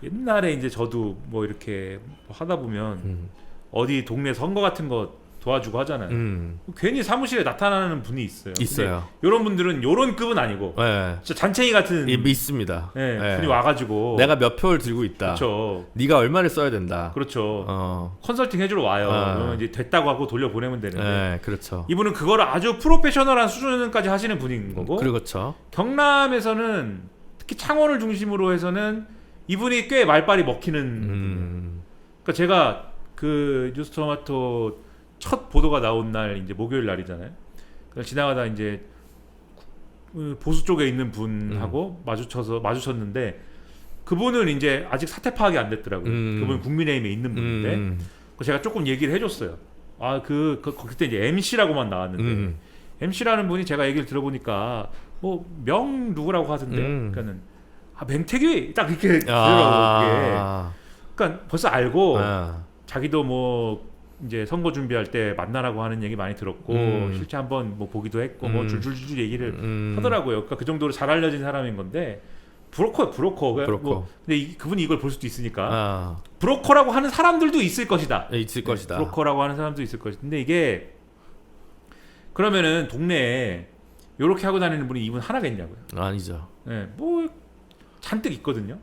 옛날에 이제 저도 뭐 이렇게 하다 보면 어디 동네 선거 같은 거 도와주고 하잖아요. 괜히 사무실에 나타나는 분이 있어요. 이런 분들은 요런 급은 아니고 진짜 잔챙이 같은 있습니다. 분이 와가지고 내가 몇 표를 들고 있다. 그렇죠. 네가 얼마를 써야 된다. 그렇죠. 컨설팅 해주러 와요. 그러면 이제 됐다고 하고 돌려보내면 되는데 그렇죠. 이분은 그거를 아주 프로페셔널한 수준까지 하시는 분인 거고 그렇죠. 경남에서는 특히 창원을 중심으로 해서는 이분이 꽤 말빨이 먹히는 분이에요. 그러니까 제가 그 뉴스토마토 첫 보도가 나온 날 이제 목요일 날이잖아요. 그래서 지나가다 이제 보수 쪽에 있는 분하고 마주쳤는데 그분은 이제 아직 사태 파악이 안 됐더라고요. 그분 국민의힘에 있는 분인데 제가 조금 얘기를 해줬어요. 그때 이제 MC라고만 나왔는데 MC라는 분이 제가 얘기를 들어보니까 뭐 명 누구라고 하던데, 그러니까는 맹태규 딱 이렇게 들더라고요. 그러니까 벌써 알고 자기도 뭐 이제 선거 준비할 때 만나라고 하는 얘기 많이 들었고 실제 한번 뭐 보기도 했고 뭐 줄줄줄 얘기를 하더라고요. 그러니까 그 정도로 잘 알려진 사람인 건데 브로커. 뭐 근데 그분이 이걸 볼 수도 있으니까 브로커라고 하는 사람들도 있을 것이다. 있을 것이다. 브로커라고 하는 사람도 있을 것이다. 근데 이게 그러면은 동네에 요렇게 하고 다니는 분이 이분 하나겠냐고요. 아니죠. 뭐 잔뜩 있거든요.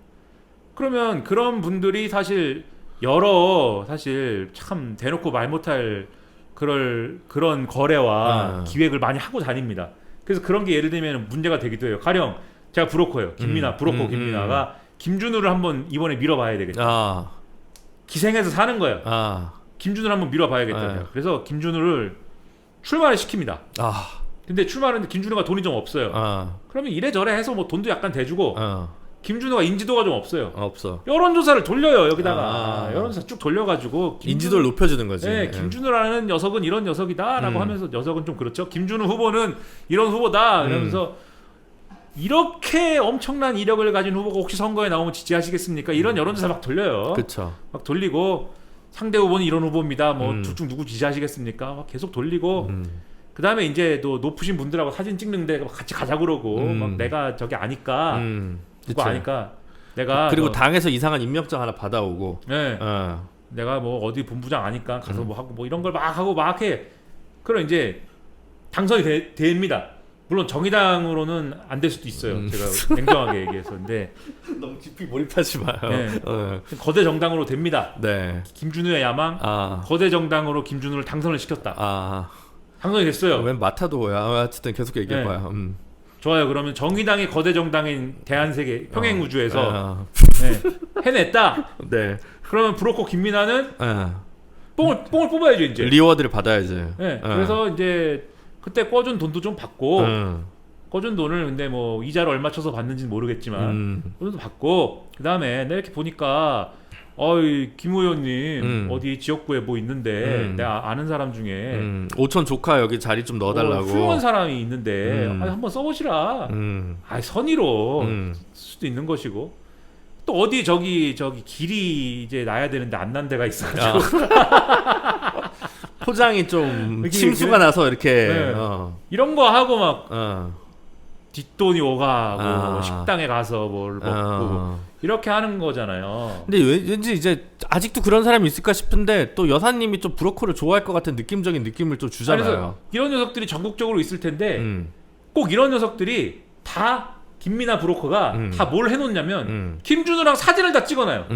그러면 그런 분들이 사실 사실 참 대놓고 말 못할 그런 거래와 기획을 많이 하고 다닙니다. 그래서 그런 게 예를 들면 문제가 되기도 해요. 가령 제가 브로커예요. 김민아가 김준우를 한번 이번에 밀어봐야 되겠다. 기생해서 사는 거예요. 김준우를 한번 밀어봐야겠다. 그래서 김준우를 출마를 시킵니다. 근데 출마하는데 김준우가 돈이 좀 없어요. 그러면 이래저래 해서 뭐 돈도 약간 대주고 김준호가 인지도가 좀 없어요. 없어. 여론조사를 돌려요 여기다가 여론조사 쭉 돌려가지고 인지도를 높여주는 거지. 네, 김준호라는 녀석은 이런 녀석이다라고 하면서 녀석은 좀 그렇죠. 김준호 후보는 이런 후보다 이러면서 이렇게 엄청난 이력을 가진 후보가 혹시 선거에 나오면 지지하시겠습니까? 이런 여론조사 막 돌려요. 그렇죠. 막 돌리고 상대 후보는 이런 후보입니다. 뭐 둘 중 누구 지지하시겠습니까? 막 계속 돌리고 그 다음에 이제 또 높으신 분들하고 사진 찍는데 같이 가자 그러고 막 내가 저기 아니까 그거 아니까 내가 그리고 당에서 이상한 임명장 하나 받아오고. 네. 내가 뭐 어디 본부장 아니까 가서 뭐 하고 뭐 이런 걸 막 하고 막 해. 그럼 이제 당선이 됩니다. 물론 정의당으로는 안 될 수도 있어요. 제가 냉정하게 얘기해서. 근데 너무 깊이 몰입하지 마요. 네. 거대 정당으로 됩니다. 네. 김준우의 야망. 거대 정당으로 김준우를 당선을 시켰다. 당선이 됐어요. 웬 마타도야. 어쨌든 계속 얘기해봐요. 네. 좋아요. 그러면 정의당이 거대 정당인 대한세계 평행우주에서 해냈다. 네. 그러면 브로커 김민아는 뽕을 뽑아야죠 이제. 리워드를 받아야지. 네. 그래서 이제 그때 꿔준 돈도 좀 받고 꿔준 돈을 근데 뭐 이자를 얼마 쳐서 받는지는 모르겠지만 돈도 받고 그 다음에 내가 이렇게 보니까 김 의원님 어디 지역구에 뭐 있는데 내가 아는 사람 중에 오촌 조카 여기 자리 좀 넣어달라고 훌륭한 사람이 있는데 한번 써보시라. 선의로 쓸 수도 있는 것이고 또 어디 저기 길이 이제 나야 되는데 안 난 데가 있어가지고 포장이 좀 침수가 나서 이렇게 이런 거 하고 막 뒷돈이 오가고 식당에 가서 뭘 먹고 이렇게 하는 거잖아요. 근데 왠지 이제 아직도 그런 사람이 있을까 싶은데 또 여사님이 좀 브로커를 좋아할 것 같은 느낌적인 느낌을 좀 주잖아요. 그래서 이런 녀석들이 전국적으로 있을 텐데 꼭 이런 녀석들이 다 김민아 브로커가 다 뭘 해놓냐면 김준우랑 사진을 다 찍어놔요.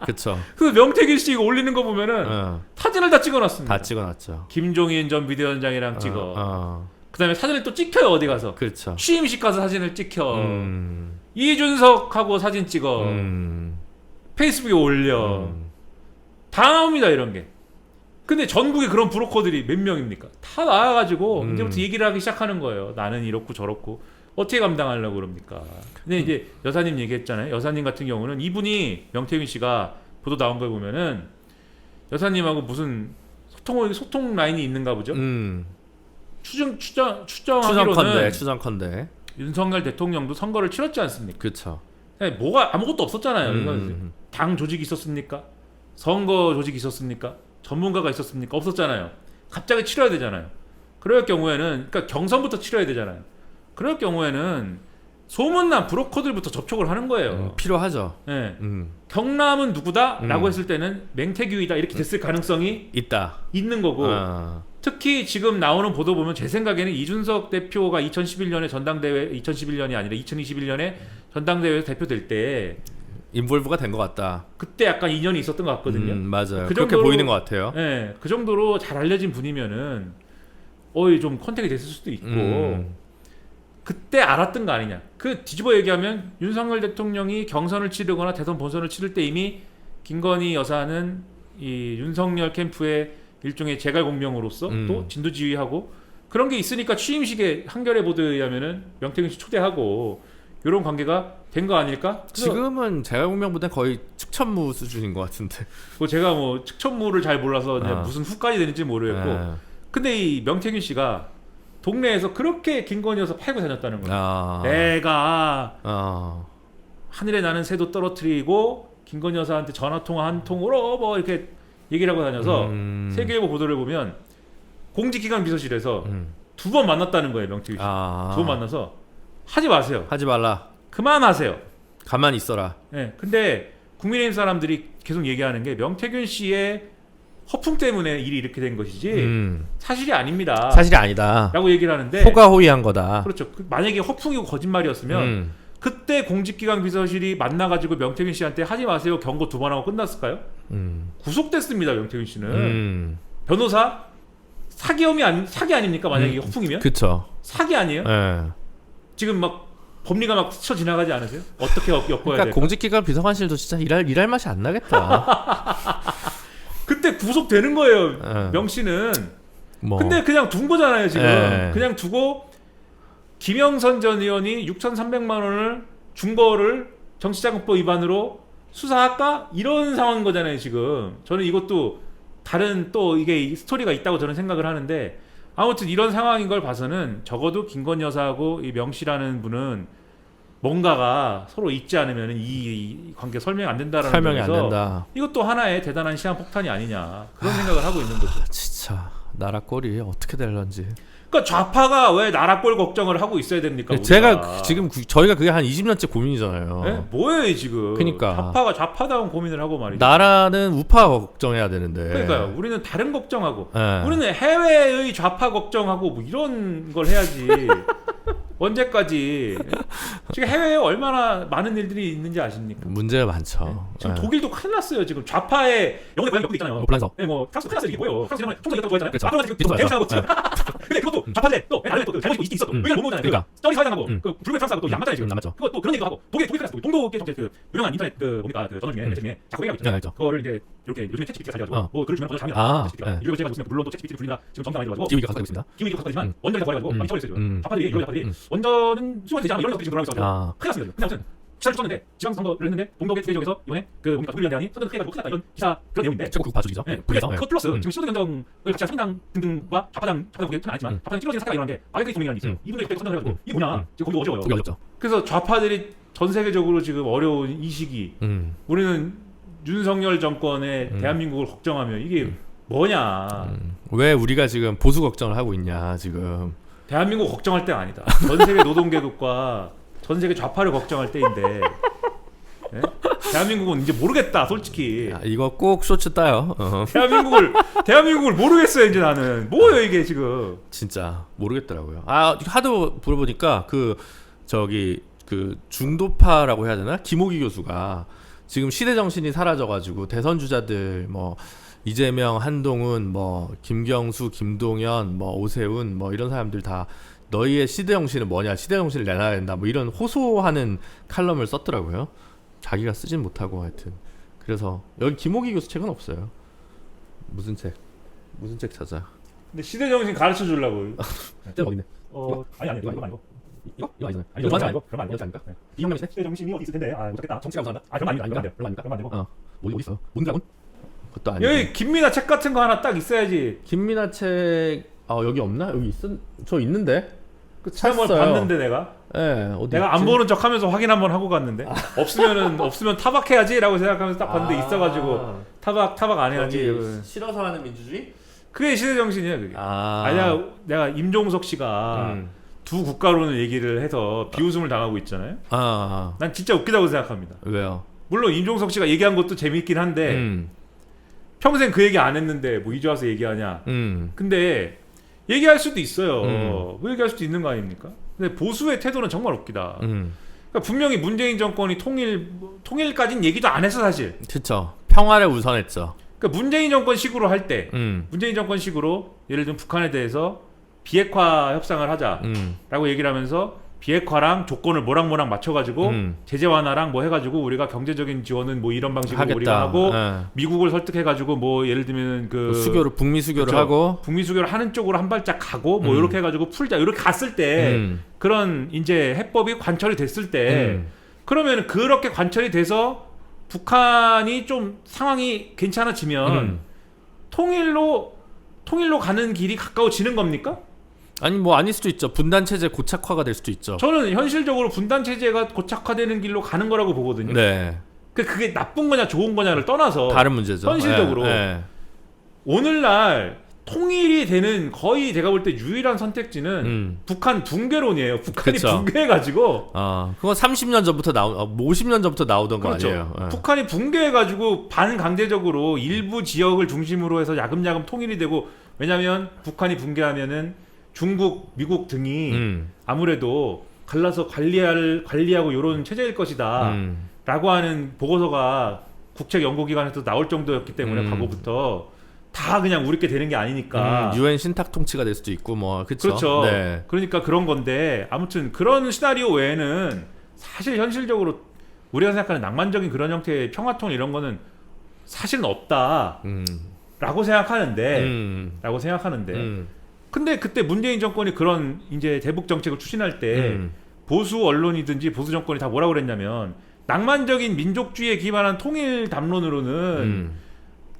그쵸. 그 명태균 씨 이거 올리는 거 보면은 사진을 다 찍어놨습니다. 다 찍어놨죠. 김종인 전 비대위원장이랑 찍어. 그다음에 사진을 또 찍혀요 어디 가서. 그렇죠. 취임식 가서 사진을 찍혀. 이준석하고 사진 찍어. 페이스북에 올려. 다 나옵니다 이런 게. 근데 전국에 그런 브로커들이 몇 명입니까? 다 나와가지고 이제부터 얘기를 하기 시작하는 거예요. 나는 이렇고 저렇고. 어떻게 감당하려고 그럽니까? 근데 이제 여사님 얘기했잖아요. 여사님 같은 경우는 이분이 명태균 씨가 보도 나온 걸 보면은 여사님하고 무슨 소통 라인이 있는가 보죠. 추정하기로는 추정컨대 윤석열 대통령도 선거를 치렀지 않습니까? 그렇죠. 뭐가 아무것도 없었잖아요. 이건 당 조직이 있었습니까? 선거 조직이 있었습니까? 전문가가 있었습니까? 없었잖아요. 갑자기 치러야 되잖아요. 그럴 경우에는 그러니까 경선부터 치러야 되잖아요. 그럴 경우에는 소문난 브로커들부터 접촉을 하는 거예요. 필요하죠. 네. 경남은 누구다라고 했을 때는 맹태규이다 이렇게 됐을 가능성이 있는 거고 특히 지금 나오는 보도 보면 제 생각에는 이준석 대표가 2011년에 전당대회 2011년이 아니라 2021년에 전당대회에서 대표될 때 인볼브가 된 것 같다. 그때 약간 인연이 있었던 것 같거든요. 맞아요. 그렇게 보이는 것 같아요. 네, 그 정도로 잘 알려진 분이면은 좀 컨택이 됐을 수도 있고 그때 알았던 거 아니냐. 그 뒤집어 얘기하면 윤석열 대통령이 경선을 치르거나 대선 본선을 치를 때 이미 김건희 여사는 이 윤석열 캠프의 일종의 재갈공명으로서 또 진두지휘하고 그런 게 있으니까 취임식에 한겨레 보도에 의하면은 명태균 씨 초대하고 이런 관계가 된 거 아닐까? 지금은 재갈공명보다 거의 측천무 수준인 것 같은데. 뭐 제가 뭐 측천무를 잘 몰라서 무슨 후까지 되는지 모르겠고. 근데 이 명태균 씨가 동네에서 그렇게 김건희 여사 팔고 다녔다는 거예요. 내가 하늘에 나는 새도 떨어뜨리고 김건희 여사한테 전화통화 한 통으로 뭐 이렇게 얘기를 하고 다녀서 세계일보 보도를 보면 공직기관 비서실에서 2번 만났다는 거예요. 명태균 씨. 2번 만나서 하지 마세요. 하지 말라. 그만하세요. 가만히 있어라. 네, 근데 국민의힘 사람들이 계속 얘기하는 게 명태균 씨의 허풍 때문에 일이 이렇게 된 것이지 사실이 아닙니다. 사실이 아니다. 라고 얘기를 하는데 호가호위한 거다. 그렇죠. 만약에 허풍이고 거짓말이었으면 그때 공직기관 비서실이 만나가지고 명태균 씨한테 하지 마세요 경고 2번 하고 끝났을까요? 구속됐습니다. 명태균 씨는 변호사 사기 아닙니까? 만약에 이게 허풍이면? 그쵸. 사기 아니에요? 지금 막 법리가 막 스쳐 지나가지 않으세요? 어떻게 엮어야 될까? 공직기관 비서관실도 진짜 일할 맛이 안 나겠다. 그때 구속되는 거예요. 명 씨는. 근데 그냥 둔 거잖아요 지금. 그냥 두고 김영선 전 의원이 6,300만 원을 거를 정치자금법 위반으로 수사할까? 이런 상황인 거잖아요 지금. 저는 이것도 다른 또 이게 스토리가 있다고 저는 생각을 하는데 아무튼 이런 상황인 걸 봐서는 적어도 김건희 여사하고 이 명 씨라는 분은 뭔가가 서로 있지 않으면 이 관계 설명이 안 된다라는 설명이 안 점에서 된다. 이것도 하나의 대단한 시한 폭탄이 아니냐 그런 생각을 하고 있는 거죠. 진짜 나라 꼴이 어떻게 될런지. 그러니까 좌파가 왜 나라 꼴 걱정을 하고 있어야 됩니까? 우리가? 제가 지금 저희가 그게 한 20년째 고민이잖아요. 네? 뭐예요 지금? 그러니까. 좌파가 좌파다운 고민을 하고 말이죠. 나라는 우파 걱정해야 되는데. 그러니까요. 우리는 다른 걱정하고 네. 우리는 해외의 좌파 걱정하고 뭐 이런 걸 해야지. 언제까지? 지금 해외에 얼마나 많은 일들이 있는지 아십니까? 문제가 많죠. 지금 네. 독일도 큰일 났어요. 지금 좌파의 영국의 고향 역도 있잖아요. 불란서. 네, 뭐 프랑스 큰일 났어요. 이게 뭐예요? 프랑스 이런 총선 있다고 좋아했잖아요. 그렇죠. 마크롱한테 지금 뒤통수 대응하고 있죠. 근데 그것도 좌파인데 또 나름의 또 잘못이 있었어. 의견을 못 모으잖아요. 그러니까. 쩌리 사회당하고 음. 그 불교의 프랑스하고 또 양맞잖아요 지금. 남았죠. 그거 또 그런 얘기도 하고 독일 큰일 났어. 동독의 그 유명한 인터넷 그 뭡니까 그 저널 중에 중에 자꾸 얘기하고 있잖아요. 네, 알죠. 그거를 이제 이렇게 요즘에 챗GPT가 잘 돼가지고 어. 뭐 글을 주면 번역 잘합니다. 아, 챗GPT가 네. 이걸 제가 무슨 물론 또 챗GPT를 불린다 지금 정상 많이 들어가지고 기후위기가 가고 있습니다. 기후위기가 가지만 원전에서 버려가지고 많이 처벌했어요. 좌파들이 이런 좌파들이 원전은 수용이 되지 않아 이런 것들이 지금 드러나고 있어서 아. 큰일 났습니다. 근데 아무튼 기사를 썼는데 지방선거를 했는데 동독의 두 개 지역에서 이번에 그 뭡니까 독일이라는 대안이 선거를 크게 가지고 큰일 났다 이런 기사 그런 내용인데 최고 극파 주기죠. 네, 그래서 그것 플러스 지금 시도대 경정을 같이 한 상당 등등과 좌파당 보기엔 안 했지만 좌파당 찔러지는 사태가 일어난 게 마이크리 동맹이라는 게 있어요. 이분들이 그때 선정을 해가지고 이게 뭐냐 지금 거기 어려워요. 그게 어렵죠. 그래서 좌파들이 전 세계적으로 지금 어려운 이 시기 우리는 윤석열 정권의 대한민국을 걱정하면 이게 뭐냐. 왜 우리가 지금 보수 걱정을 하고 있냐 지금. 대한민국 걱정할 때가 아니다. 전 세계 노동계급과 전 세계 좌파를 걱정할 때인데 예? 대한민국은 이제 모르겠다 솔직히. 야, 이거 꼭 쇼츠 따요. 대한민국을 모르겠어요 이제 나는. 뭐예요 이게 지금. 진짜 모르겠더라고요. 아 하도 물어보니까 그 저기 그 중도파라고 해야 되나 김호기 교수가 지금 시대 정신이 사라져가지고 대선 주자들 뭐 이재명, 한동훈, 뭐 김경수, 김동연, 뭐 오세훈 뭐 이런 사람들 다 너희의 시대 정신은 뭐냐, 시대 정신을 내놔야 된다 뭐 이런 호소하는 칼럼을 썼더라고요. 자기가 쓰진 못하고 하여튼. 그래서 여기 김호기 교수 책은 없어요. 무슨 책 찾아. 근데 시대 정신 가르쳐 주려고. 어디 있네. 아니 이거 아니고 이거 아니잖아요. 아니 이거 아니고 그런 거 이거 아니고 아닐까? 이형남 씨? 시대 정신이 어디 있을 텐데 아 못하겠다. 정치가 우선하다. 아 그런 거 아니고 그런 거 그런 거 아니고 어디 있어? 몬드라곤? 그것도 아니고. 여기 김민아 책 같은 거 하나 딱 있어야지. 김민아 책 여기 없나? 여기 저 있는데. 그 한번 찾았어요. 봤는데 내가. 예, 어디 내가 안 있지? 보는 척하면서 확인 한번 하고 갔는데 없으면 타박해야지라고 생각하면서 딱 봤는데 있어가지고 타박 안 해야지. 싫어서 하는 민주주의? 그게 시대 정신이야 그게. 내가 임종석 씨가 두 국가론을 얘기를 해서 비웃음을 당하고 있잖아요. 난 진짜 웃기다고 생각합니다. 왜요? 물론 임종석 씨가 얘기한 것도 재밌긴 한데 평생 그 얘기 안 했는데 뭐 이제 와서 얘기하냐. 근데 얘기할 수도 있어요. 왜 얘기할 수도 있는 거 아닙니까? 근데 보수의 태도는 정말 웃기다. 그러니까 분명히 문재인 정권이 통일까지는 얘기도 안 했어 사실. 그쵸. 평화를 우선했죠. 그러니까 문재인 정권 식으로 할 때 문재인 정권 식으로 예를 들면 북한에 대해서 비핵화 협상을 하자라고 얘기를 하면서 비핵화랑 조건을 뭐랑 맞춰가지고 제재 완화랑 뭐 해가지고 우리가 경제적인 지원은 뭐 이런 방식으로 하겠다. 우리가 하고 예. 미국을 설득해가지고 뭐 예를 들면 그 수교를 북미 수교를 그렇죠. 하고 북미 수교를 하는 쪽으로 한 발짝 가고 뭐 이렇게 해가지고 풀자 이렇게 갔을 때 그런 이제 해법이 관철이 됐을 때 그러면 그렇게 관철이 돼서 북한이 좀 상황이 괜찮아지면 통일로 가는 길이 가까워지는 겁니까? 아니 뭐 아닐 수도 있죠. 분단 체제 고착화가 될 수도 있죠. 저는 현실적으로 분단 체제가 고착화되는 길로 가는 거라고 보거든요. 네. 그게 나쁜 거냐 좋은 거냐를 떠나서 다른 문제죠. 현실적으로 예. 오늘날 통일이 되는 거의 제가 볼 때 유일한 선택지는 북한 붕괴론이에요. 북한이 그쵸. 붕괴해가지고 그건 30년 전부터 50년 전부터 나오던 그렇죠. 거 아니에요. 예. 북한이 붕괴해가지고 반강제적으로 일부 지역을 중심으로 해서 야금야금 통일이 되고 왜냐하면 북한이 붕괴하면은 중국, 미국 등이 아무래도 갈라서 관리하고 이런 체제일 것이다 라고 하는 보고서가 국책연구기관에서 나올 정도였기 때문에 과거부터 다 그냥 우리께 되는 게 아니니까 유엔 신탁 통치가 될 수도 있고 뭐 그쵸? 그렇죠. 네. 그러니까 그런 건데 아무튼 그런 시나리오 외에는 사실 현실적으로 우리가 생각하는 낭만적인 그런 형태의 평화통일 이런 거는 사실은 없다 라고 생각하는데 근데 그때 문재인 정권이 그런 이제 대북 정책을 추진할 때 보수 언론이든지 보수 정권이 다 뭐라고 그랬냐면 낭만적인 민족주의에 기반한 통일 담론으로는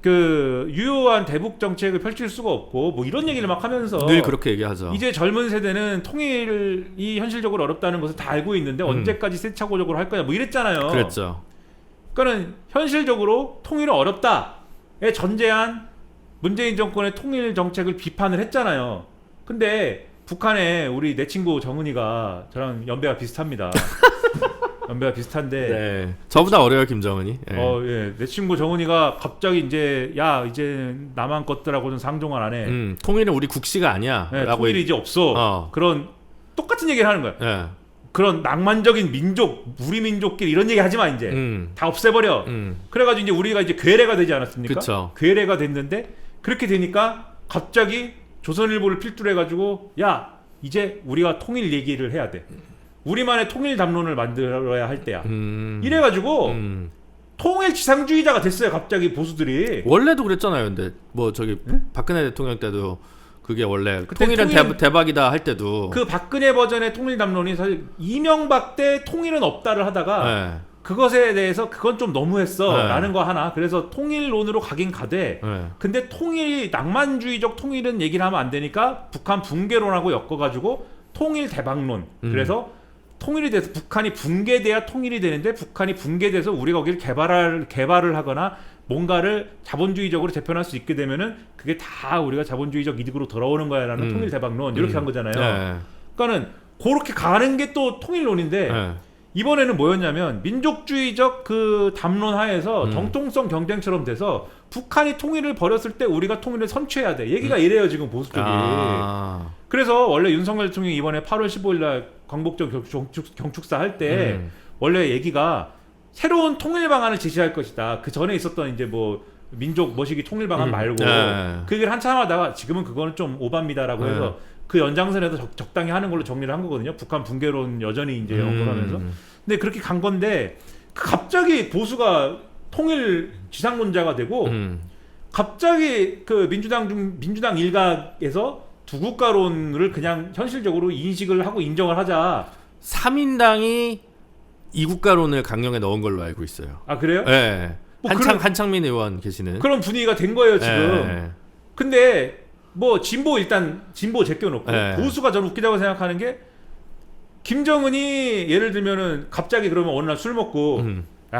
그 유효한 대북 정책을 펼칠 수가 없고 뭐 이런 얘기를 막 하면서 늘 그렇게 얘기하죠. 이제 젊은 세대는 통일이 현실적으로 어렵다는 것을 다 알고 있는데 언제까지 세차고적으로 할 거냐 뭐 이랬잖아요. 그랬죠. 그러니까는 현실적으로 통일은 어렵다에 전제한 문재인 정권의 통일 정책을 비판을 했잖아요. 근데 북한에 우리 내 친구 정은이가 저랑 연배가 비슷합니다. 연배가 비슷한데 네. 저보다 어려요 김정은이. 네. 예. 내 친구 정은이가 갑자기 이제 남한 것들하고는 상종을 안 해. 통일은 우리 국시가 아니야. 네, 라고 통일이 이제 없어. 그런 똑같은 얘기를 하는 거야. 네. 그런 낭만적인 민족, 우리 민족끼리 이런 얘기 하지 마 이제. 다 없애버려. 그래가지고 이제 우리가 이제 괴뢰가 되지 않았습니까? 그쵸. 괴뢰가 됐는데 그렇게 되니까 갑자기 조선일보를 필두로 해가지고 야 이제 우리가 통일 얘기를 해야 돼. 우리만의 통일 담론을 만들어야 할 때야. 이래가지고 통일 지상주의자가 됐어요. 갑자기 보수들이. 원래도 그랬잖아요. 근데 뭐 저기 박근혜 대통령 때도 그게 원래 그때 통일은 대박이다 할 때도 그 박근혜 버전의 통일 담론이 사실 이명박 때 통일은 없다를 하다가 네. 그것에 대해서 그건 좀 너무했어 네. 라는 거 하나. 그래서 통일론으로 가긴 가되 네. 근데 낭만주의적 통일은 얘기를 하면 안 되니까 북한 붕괴론하고 엮어가지고 통일 대박론. 그래서 통일이 돼서 북한이 붕괴돼야 통일이 되는데 북한이 붕괴돼서 우리가 거기를 개발을 하거나 뭔가를 자본주의적으로 재편할 수 있게 되면은 그게 다 우리가 자본주의적 이득으로 돌아오는 거야라는 통일 대박론 이렇게 한 거잖아요. 네. 그러니까는 그렇게 가는 게 또 통일론인데 네. 이번에는 뭐였냐면 민족주의적 그 담론 하에서 정통성 경쟁처럼 돼서 북한이 통일을 벌였을 때 우리가 통일을 선취해야 돼. 얘기가 이래요 지금 보수 쪽이. 그래서 원래 윤석열 대통령이 이번에 8월 15일 날 광복절 경축사 할 때 원래 얘기가 새로운 통일 방안을 제시할 것이다. 그 전에 있었던 이제 뭐 민족 머시기 통일 방안 말고 그 얘기를 한참 하다가 지금은 그거는 좀 오바입니다라고 해서 그 연장선에서 적당히 하는 걸로 정리를 한 거거든요. 북한 붕괴론 여전히 이제 연구하면서. 근데 그렇게 간 건데 갑자기 보수가 통일 지상론자가 되고 갑자기 그 민주당 일각에서 두국가론을 그냥 현실적으로 인식을 하고 인정을 하자. 3인당이 이국가론을 강령에 넣은 걸로 알고 있어요. 아 그래요? 네. 뭐 한창민 의원 계시는 그런 분위기가 된 거예요 지금. 네. 근데 뭐 일단 진보 제껴놓고 네. 보수가 저는 웃기다고 생각하는 게 김정은이 예를 들면은 갑자기 그러면 어느 날 술 먹고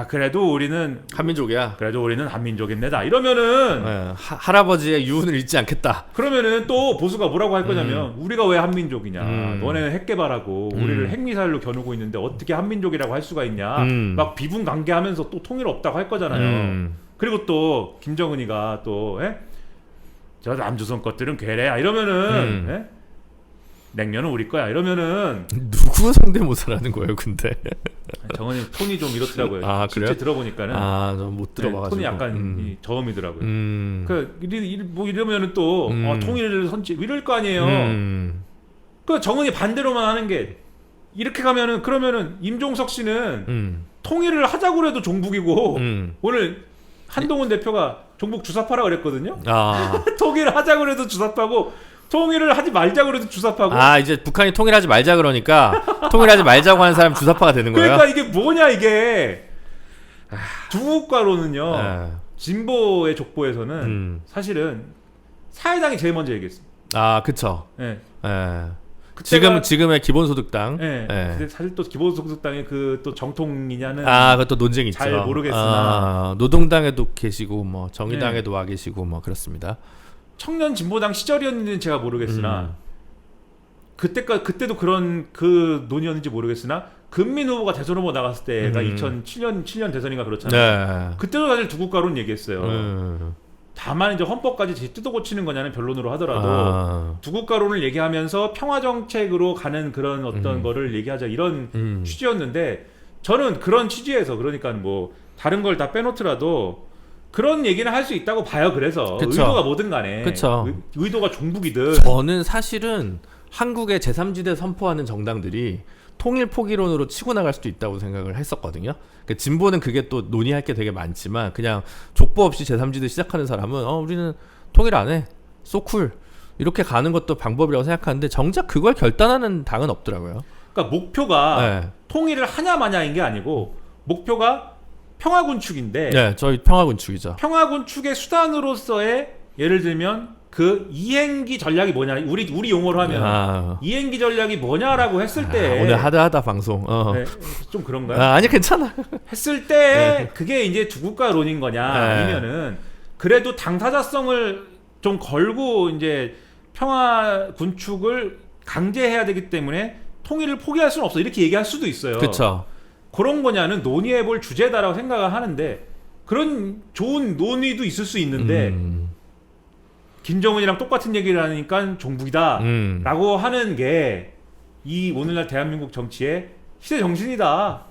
그래도 우리는 한민족입니다 이러면은 네. 할아버지의 유훈을 잊지 않겠다. 그러면은 또 보수가 뭐라고 할 거냐면 우리가 왜 한민족이냐 너네는 핵 개발하고 우리를 핵미사일로 겨누고 있는데 어떻게 한민족이라고 할 수가 있냐 막 비분관계하면서 또 통일 없다고 할 거잖아요. 그리고 또 김정은이가 또 저 남조선 것들은 괴뢰야 이러면은 냉면은 우리 거야 이러면은 누구 성대모사라는 거예요 근데? 정은이 톤이 좀 이렇더라고요. 아, 실제 그래요? 들어보니까는 좀 못 들어봐가지고 톤이 약간 저음이더라고요. 뭐 이러면은 또 통일을 이럴 거 아니에요. 그 정은이 반대로만 하는 게 이렇게 가면은 그러면은 임종석 씨는 통일을 하자고 해도 종북이고 오늘 한동훈 대표가 종북 주사파라 그랬거든요. 통일을 하자고 해도 주사파고 통일을 하지 말자고 해도 주사파고. 이제 북한이 통일하지 말자 그러니까 통일하지 말자고 하는 사람 주사파가 되는 거예요. 그러니까 이게 뭐냐 이게. 두국가로는요. 진보의 족보에서는 사실은 사회당이 제일 먼저 얘기했습니다. 그쵸. 네. 지금의 기본소득당. 근데 사실 또 기본소득당의 그 또 정통이냐는 그것도 논쟁이 있죠. 잘 모르겠으나 노동당에도 계시고 뭐 정의당에도 와 계시고 뭐 그렇습니다. 청년 진보당 시절이었는지는 제가 모르겠으나 그때도 그런 그 논의였는지 모르겠으나 금민 후보가 대선 후보 나갔을 때가 2007년 대선인가 그렇잖아요. 그때도 사실 두국가론 얘기했어요. 다만 이제 헌법까지 뜯어 고치는 거냐는 변론으로 하더라도 두국가론을 얘기하면서 평화 정책으로 가는 그런 어떤 거를 얘기하자 이런 취지였는데 저는 그런 취지에서 그러니까 뭐 다른 걸 다 빼놓더라도 그런 얘기는 할 수 있다고 봐요. 그래서 그쵸. 의도가 뭐든 간에 그쵸. 의도가 종북이든 저는 사실은 한국의 제3지대 선포하는 정당들이 통일 포기론으로 치고 나갈 수도 있다고 생각을 했었거든요. 그러니까 진보는 그게 또 논의할 게 되게 많지만 그냥 족보 없이 제3지대 시작하는 사람은 우리는 통일 안 해. 소쿨. 이렇게 가는 것도 방법이라고 생각하는데 정작 그걸 결단하는 당은 없더라고요. 그러니까 목표가 네. 통일을 하냐 마냐인 게 아니고 목표가 평화 군축인데 네, 저희 평화 군축이죠. 평화 군축의 수단으로서의 예를 들면 그 이행기 전략이 뭐냐 우리 용어로 하면 이행기 전략이 뭐냐라고 했을 때 오늘 하다 방송. 네, 좀 그런가요? 아니 괜찮아. 했을 때 그게 이제 두 국가론인 거냐 아니면은 그래도 당사자성을 좀 걸고 이제 평화 군축을 강제해야 되기 때문에 통일을 포기할 수는 없어 이렇게 얘기할 수도 있어요. 그렇죠. 그런 거냐는 논의해볼 주제다라고 생각을 하는데 그런 좋은 논의도 있을 수 있는데 김정은이랑 똑같은 얘기를 하니까 종북이다 라고 하는 게 이 오늘날 대한민국 정치의 시대 정신이다.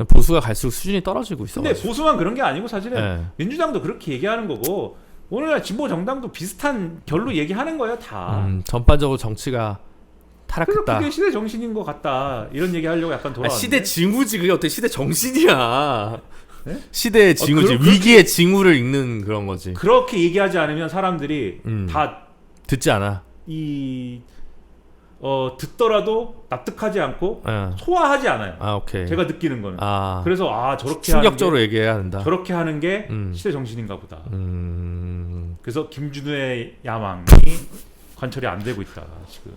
보수가 갈수록 수준이 떨어지고 있어. 근데 보수만 그런 게 아니고 사실은 네. 민주당도 그렇게 얘기하는 거고 오늘날 진보 정당도 비슷한 결로 얘기하는 거예요 다. 전반적으로 정치가 그래서 타락했다. 그게 시대 정신인 것 같다 이런 얘기 하려고 약간 돌아왔는데 시대 징후지 그게 어떻게 시대 정신이야. 네? 시대의 징후지. 위기의 징후를 읽는 그런 거지. 그렇게 얘기하지 않으면 사람들이 다 듣지 않아. 듣더라도 납득하지 않고 네. 소화하지 않아요. 오케이. 제가 느끼는 거는. 아. 그래서 저렇게 충격적으로 하는 얘기해야 한다. 저렇게 하는 게 시대 정신인가 보다. 그래서 김준우의 야망이 관철이 안 되고 있다 지금.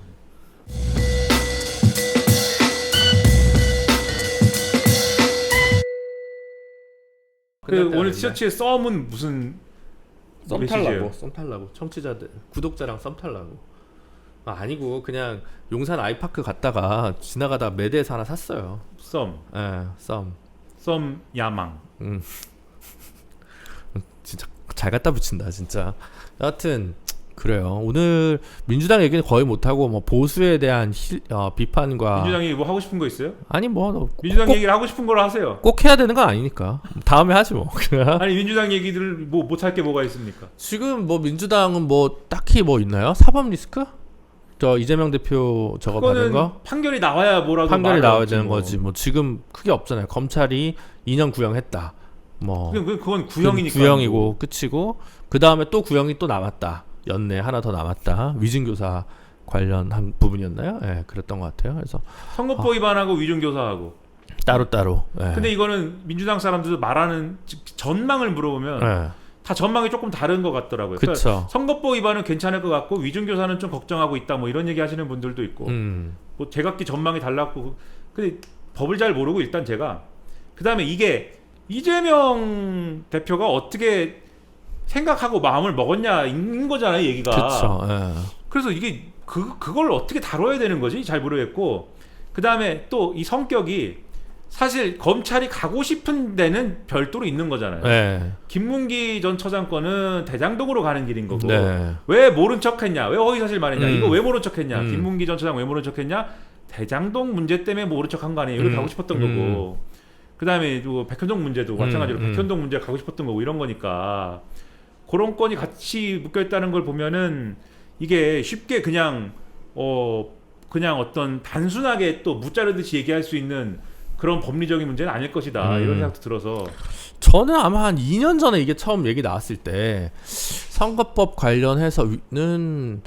오늘 티셔츠의 썸은 무슨 썸 메시지예요? 탈라고 청취자들 구독자랑 썸 탈라고. 아니고 그냥 용산 아이파크 갔다가 지나가다 매대에서 하나 샀어요. 썸. 예, 썸 야망. 진짜 잘 갖다 붙인다 진짜. 여하튼 그래요. 오늘 민주당 얘기는 거의 못하고 뭐 보수에 대한 비판과 민주당이 뭐 하고 싶은 거 있어요? 아니 뭐 민주당 얘기를 하고 싶은 걸 하세요. 꼭 해야 되는 건 아니니까 다음에 하지 뭐. 아니 민주당 얘기들 뭐 못할 게 뭐가 있습니까? 지금 뭐 민주당은 뭐 딱히 뭐 있나요? 사법 리스크? 저 이재명 대표 저거 받은 거? 판결이 나와야 뭐라도 판결이 나와야 되는 뭐. 거지. 뭐 지금 크게 없잖아요. 검찰이 2년 구형했다. 뭐 그건 구형이니까. 구형이고 끝이고 그 다음에 또 구형이 또 남았다. 연내 하나 더 남았다. 위증교사 관련한 부분이었나요? 예, 그랬던 것 같아요. 그래서 선거법 위반하고 위증교사하고 따로. 예. 근데 이거는 민주당 사람들도 말하는 전망을 물어보면 예. 다 전망이 조금 다른 것 같더라고요. 그쵸. 그러니까 선거법 위반은 괜찮을 것 같고 위증교사는 좀 걱정하고 있다. 뭐 이런 얘기 하시는 분들도 있고 뭐 제각기 전망이 달랐고 근데 법을 잘 모르고 일단 제가 그 다음에 이게 이재명 대표가 어떻게 생각하고 마음을 먹었냐인 거잖아요 얘기가. 그쵸. 예. 그래서 이게 그걸 어떻게 다뤄야 되는 거지 잘 모르겠고 그 다음에 또 이 성격이 사실 검찰이 가고 싶은 데는 별도로 있는 거잖아요. 예. 김문기 전 처장 건은 대장동으로 가는 길인 거고 네. 왜 모른 척했냐 왜 허위사실 말했냐 이거 왜 모른 척했냐 김문기 전 처장 왜 모른 척했냐 대장동 문제 때문에 모른 척한 거 아니에요. 여기 가고 싶었던 거고 그 다음에 백현동 문제도 마찬가지로 백현동 문제 가고 싶었던 거고 이런 거니까 그런 건이 같이 묶여있다는 걸 보면은 이게 쉽게 그냥 어떤 단순하게 또 무자르듯이 얘기할 수 있는 그런 법리적인 문제는 아닐 것이다 이런 생각도 들어서 저는 아마 한 2년 전에 이게 처음 얘기 나왔을 때 선거법 관련해서는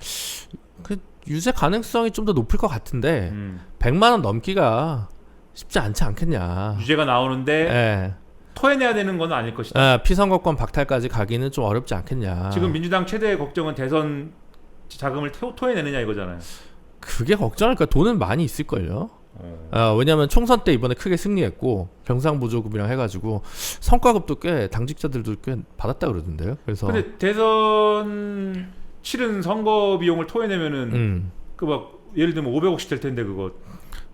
그 유죄 가능성이 좀 더 높을 것 같은데 100만 원 넘기가 쉽지 않지 않겠냐. 유죄가 나오는데 예. 토해내야 되는 건 아닐 것이다. 예, 피선거권 박탈까지 가기는 좀 어렵지 않겠냐. 지금 민주당 최대의 걱정은 대선 자금을 토해내느냐 이거잖아요. 그게 걱정일까? 돈은 많이 있을걸요. 왜냐하면 총선 때 이번에 크게 승리했고 경상보조금이랑 해가지고 성과급도 꽤 당직자들도 꽤 받았다 그러던데요. 그래서 근데 대선 치른 선거 비용을 토해내면은 그 막 예를 들면 500억씩 될 텐데 그거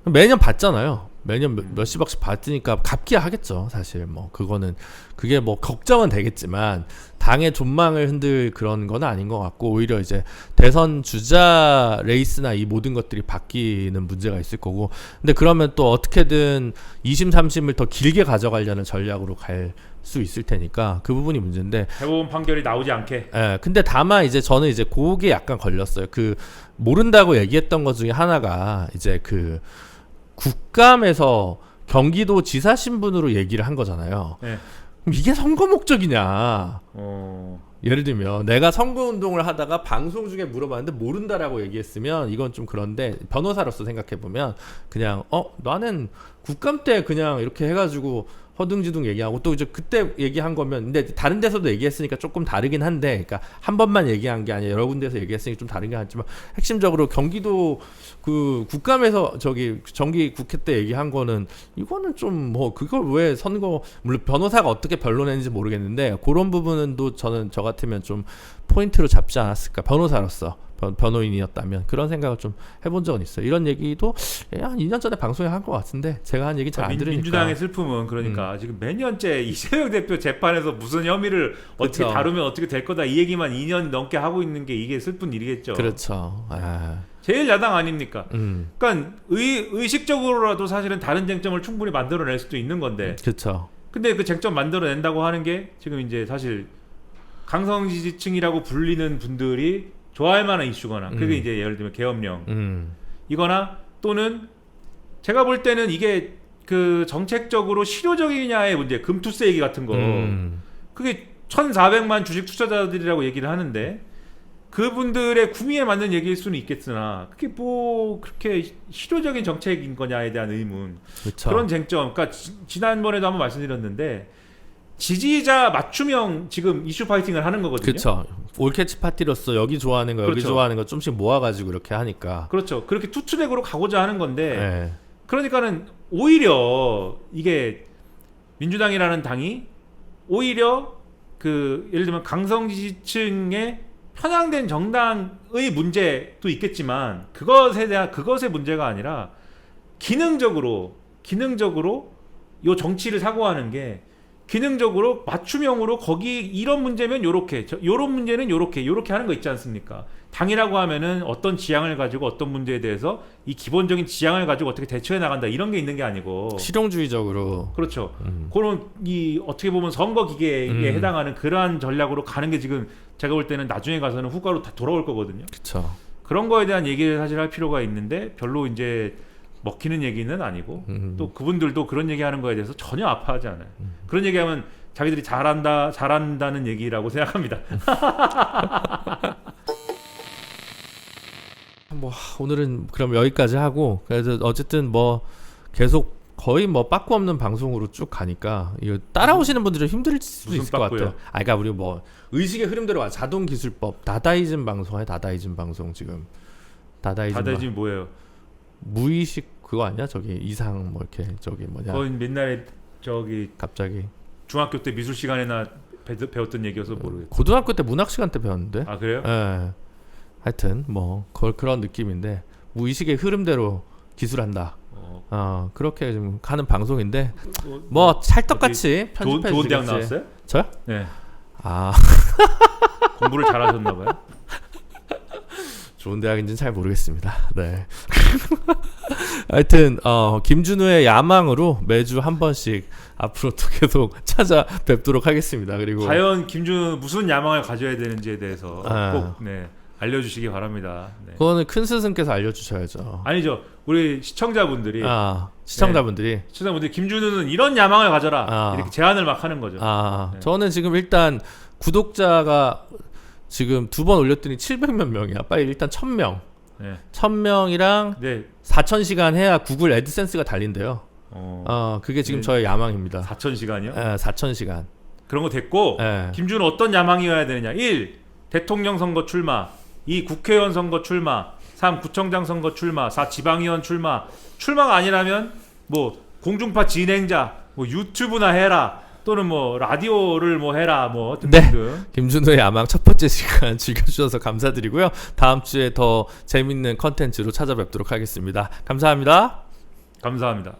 매년 받잖아요. 매년 몇십억씩 받으니까 갚기야 하겠죠. 사실 뭐 그게 뭐 걱정은 되겠지만 당의 존망을 흔들 그런 건 아닌 것 같고 오히려 이제 대선 주자 레이스나 이 모든 것들이 바뀌는 문제가 있을 거고 근데 그러면 또 어떻게든 2심 3심을 더 길게 가져가려는 전략으로 갈 수 있을 테니까 그 부분이 문제인데 대법원 판결이 나오지 않게. 근데 다만 이제 저는 이제 그게 약간 걸렸어요. 그 모른다고 얘기했던 것 중에 하나가 이제 그 국감에서 경기도 지사 신분으로 얘기를 한 거잖아요. 네. 그럼 이게 선거 목적이냐? 예를 들면 내가 선거운동을 하다가 방송 중에 물어봤는데 모른다라고 얘기했으면 이건 좀 그런데 변호사로서 생각해보면 그냥 나는 국감 때 그냥 이렇게 해가지고 허둥지둥 얘기하고 또 이제 그때 얘기한 거면 근데 다른 데서도 얘기했으니까 조금 다르긴 한데 그러니까 한 번만 얘기한 게 아니라 여러 군데서 얘기했으니까 좀 다르긴 하지만 핵심적으로 경기도 그 국감에서 저기 정기 국회 때 얘기한 거는 이거는 좀 뭐 그걸 왜 선거 물론 변호사가 어떻게 변론했는지 모르겠는데 그런 부분은 또 저는 저 같으면 좀 포인트로 잡지 않았을까 변호사로서 변호인이었다면 그런 생각을 좀 해본 적은 있어요. 이런 얘기도 한 2년 전에 방송에 한 것 같은데 제가 한 얘기 잘 안 들으니까 민주당의 슬픔은 그러니까 지금 몇 년째 이재명 대표 재판에서 무슨 혐의를 어떻게 그쵸. 다루면 어떻게 될 거다 이 얘기만 2년 넘게 하고 있는 게 이게 슬픈 일이겠죠. 그렇죠. 제일 야당 아닙니까? 그러니까 의식적으로라도 사실은 다른 쟁점을 충분히 만들어낼 수도 있는 건데 그렇죠. 근데 그 쟁점 만들어낸다고 하는 게 지금 이제 사실 강성 지지층이라고 불리는 분들이 좋아할 만한 이슈거나 그게 이제 예를 들면 계엄령 이거나 또는 제가 볼 때는 이게 그 정책적으로 실효적이냐의 문제 금투세 얘기 같은 거 그게 1,400만 주식 투자자들이라고 얘기를 하는데 그분들의 구미에 맞는 얘기일 수는 있겠으나 그게 뭐 그렇게 실효적인 정책인 거냐에 대한 의문 그쵸. 그런 쟁점 그러니까 지난번에도 한번 말씀드렸는데 지지자 맞춤형 지금 이슈 파이팅을 하는 거거든요. 그렇죠. 올캐치 파티로서 여기 좋아하는 거 여기 그렇죠. 좋아하는 거 좀씩 모아가지고 이렇게 하니까. 그렇죠. 그렇게 투트랙으로 가고자 하는 건데 네. 그러니까는 오히려 이게 민주당이라는 당이 오히려 그 예를 들면 강성 지지층의 편향된 정당의 문제도 있겠지만 그것의 문제가 아니라 기능적으로 요 정치를 사고하는 게 기능적으로 맞춤형으로 거기 이런 문제면 요렇게 요런 문제는 요렇게 하는 거 있지 않습니까? 당이라고 하면은 어떤 지향을 가지고 어떤 문제에 대해서 이 기본적인 지향을 가지고 어떻게 대처해 나간다 이런 게 있는 게 아니고 실용주의적으로. 그렇죠. 그런 이 어떻게 보면 선거 기계에 해당하는 그러한 전략으로 가는 게 지금 제가 볼 때는 나중에 가서는 후과로 다 돌아올 거거든요. 그렇죠. 그런 거에 대한 얘기를 사실 할 필요가 있는데 별로 이제 먹히는 얘기는 아니고 또 그분들도 그런 얘기하는 거에 대해서 전혀 아파하지 않아요. 그런 얘기하면 자기들이 잘한다는 얘기라고 생각합니다. 뭐 오늘은 그럼 여기까지 하고 그래서 어쨌든 뭐 계속 거의 뭐 빠꾸 없는 방송으로 쭉 가니까 이거 따라오시는 분들은 힘들 수도 무슨 있을 것 빠꾸요? 같아요. 그러니까 우리 뭐 의식의 흐름대로 와 자동기술법 다다이즘 방송에 다다이즘 방송 지금 다다이즘이 뭐예요? 무의식 그거 아니야? 저기 이상 뭐 이렇게 저기 뭐냐? 그건 옛날에 저기 갑자기 중학교 때 미술 시간에나 배웠던 얘기여서 모르겠어요. 고등학교 때 문학 시간 때 배웠는데. 아 그래요? 예. 하여튼 뭐 그런 느낌인데 무의식의 흐름대로 기술한다. 그렇게 좀 하는 방송인데 뭐 찰떡같이 편집해 좋은 대학 주시겠지. 나왔어요? 저요? 네. 아 공부를 잘하셨나 봐요. 좋은 대학인지는 잘 모르겠습니다. 네. 하여튼 김준우의 야망으로 매주 한 번씩 앞으로도 계속 찾아뵙도록 하겠습니다. 그리고 과연 김준우 무슨 야망을 가져야 되는지에 대해서 꼭 알려주시기 바랍니다. 네. 그거는 큰 스승께서 알려주셔야죠. 아니죠. 우리 시청자분들이 시청자분들이 김준우는 이런 야망을 가져라 이렇게 제안을 막 하는 거죠. 네. 저는 지금 일단 구독자가 지금 2번 올렸더니 700몇 명이야. 빨리 일단 1000명. 네. 1000명이랑 4000시간 해야 구글 애드센스가 달린대요. 그게 지금 저의 야망입니다. 4000시간이요? 네, 4000시간. 그런 거 됐고 김준우 어떤 야망이어야 되느냐? 1. 대통령 선거 출마 2. 국회의원 선거 출마 3. 구청장 선거 출마 4. 지방의원 출마가 아니라면 뭐 공중파 진행자 뭐 유튜브나 해라 또는 뭐 라디오를 뭐 해라 뭐 등등. 김준호의 야망 첫 번째 시간 즐겨주셔서 감사드리고요. 다음 주에 더 재밌는 컨텐츠로 찾아뵙도록 하겠습니다. 감사합니다. 감사합니다.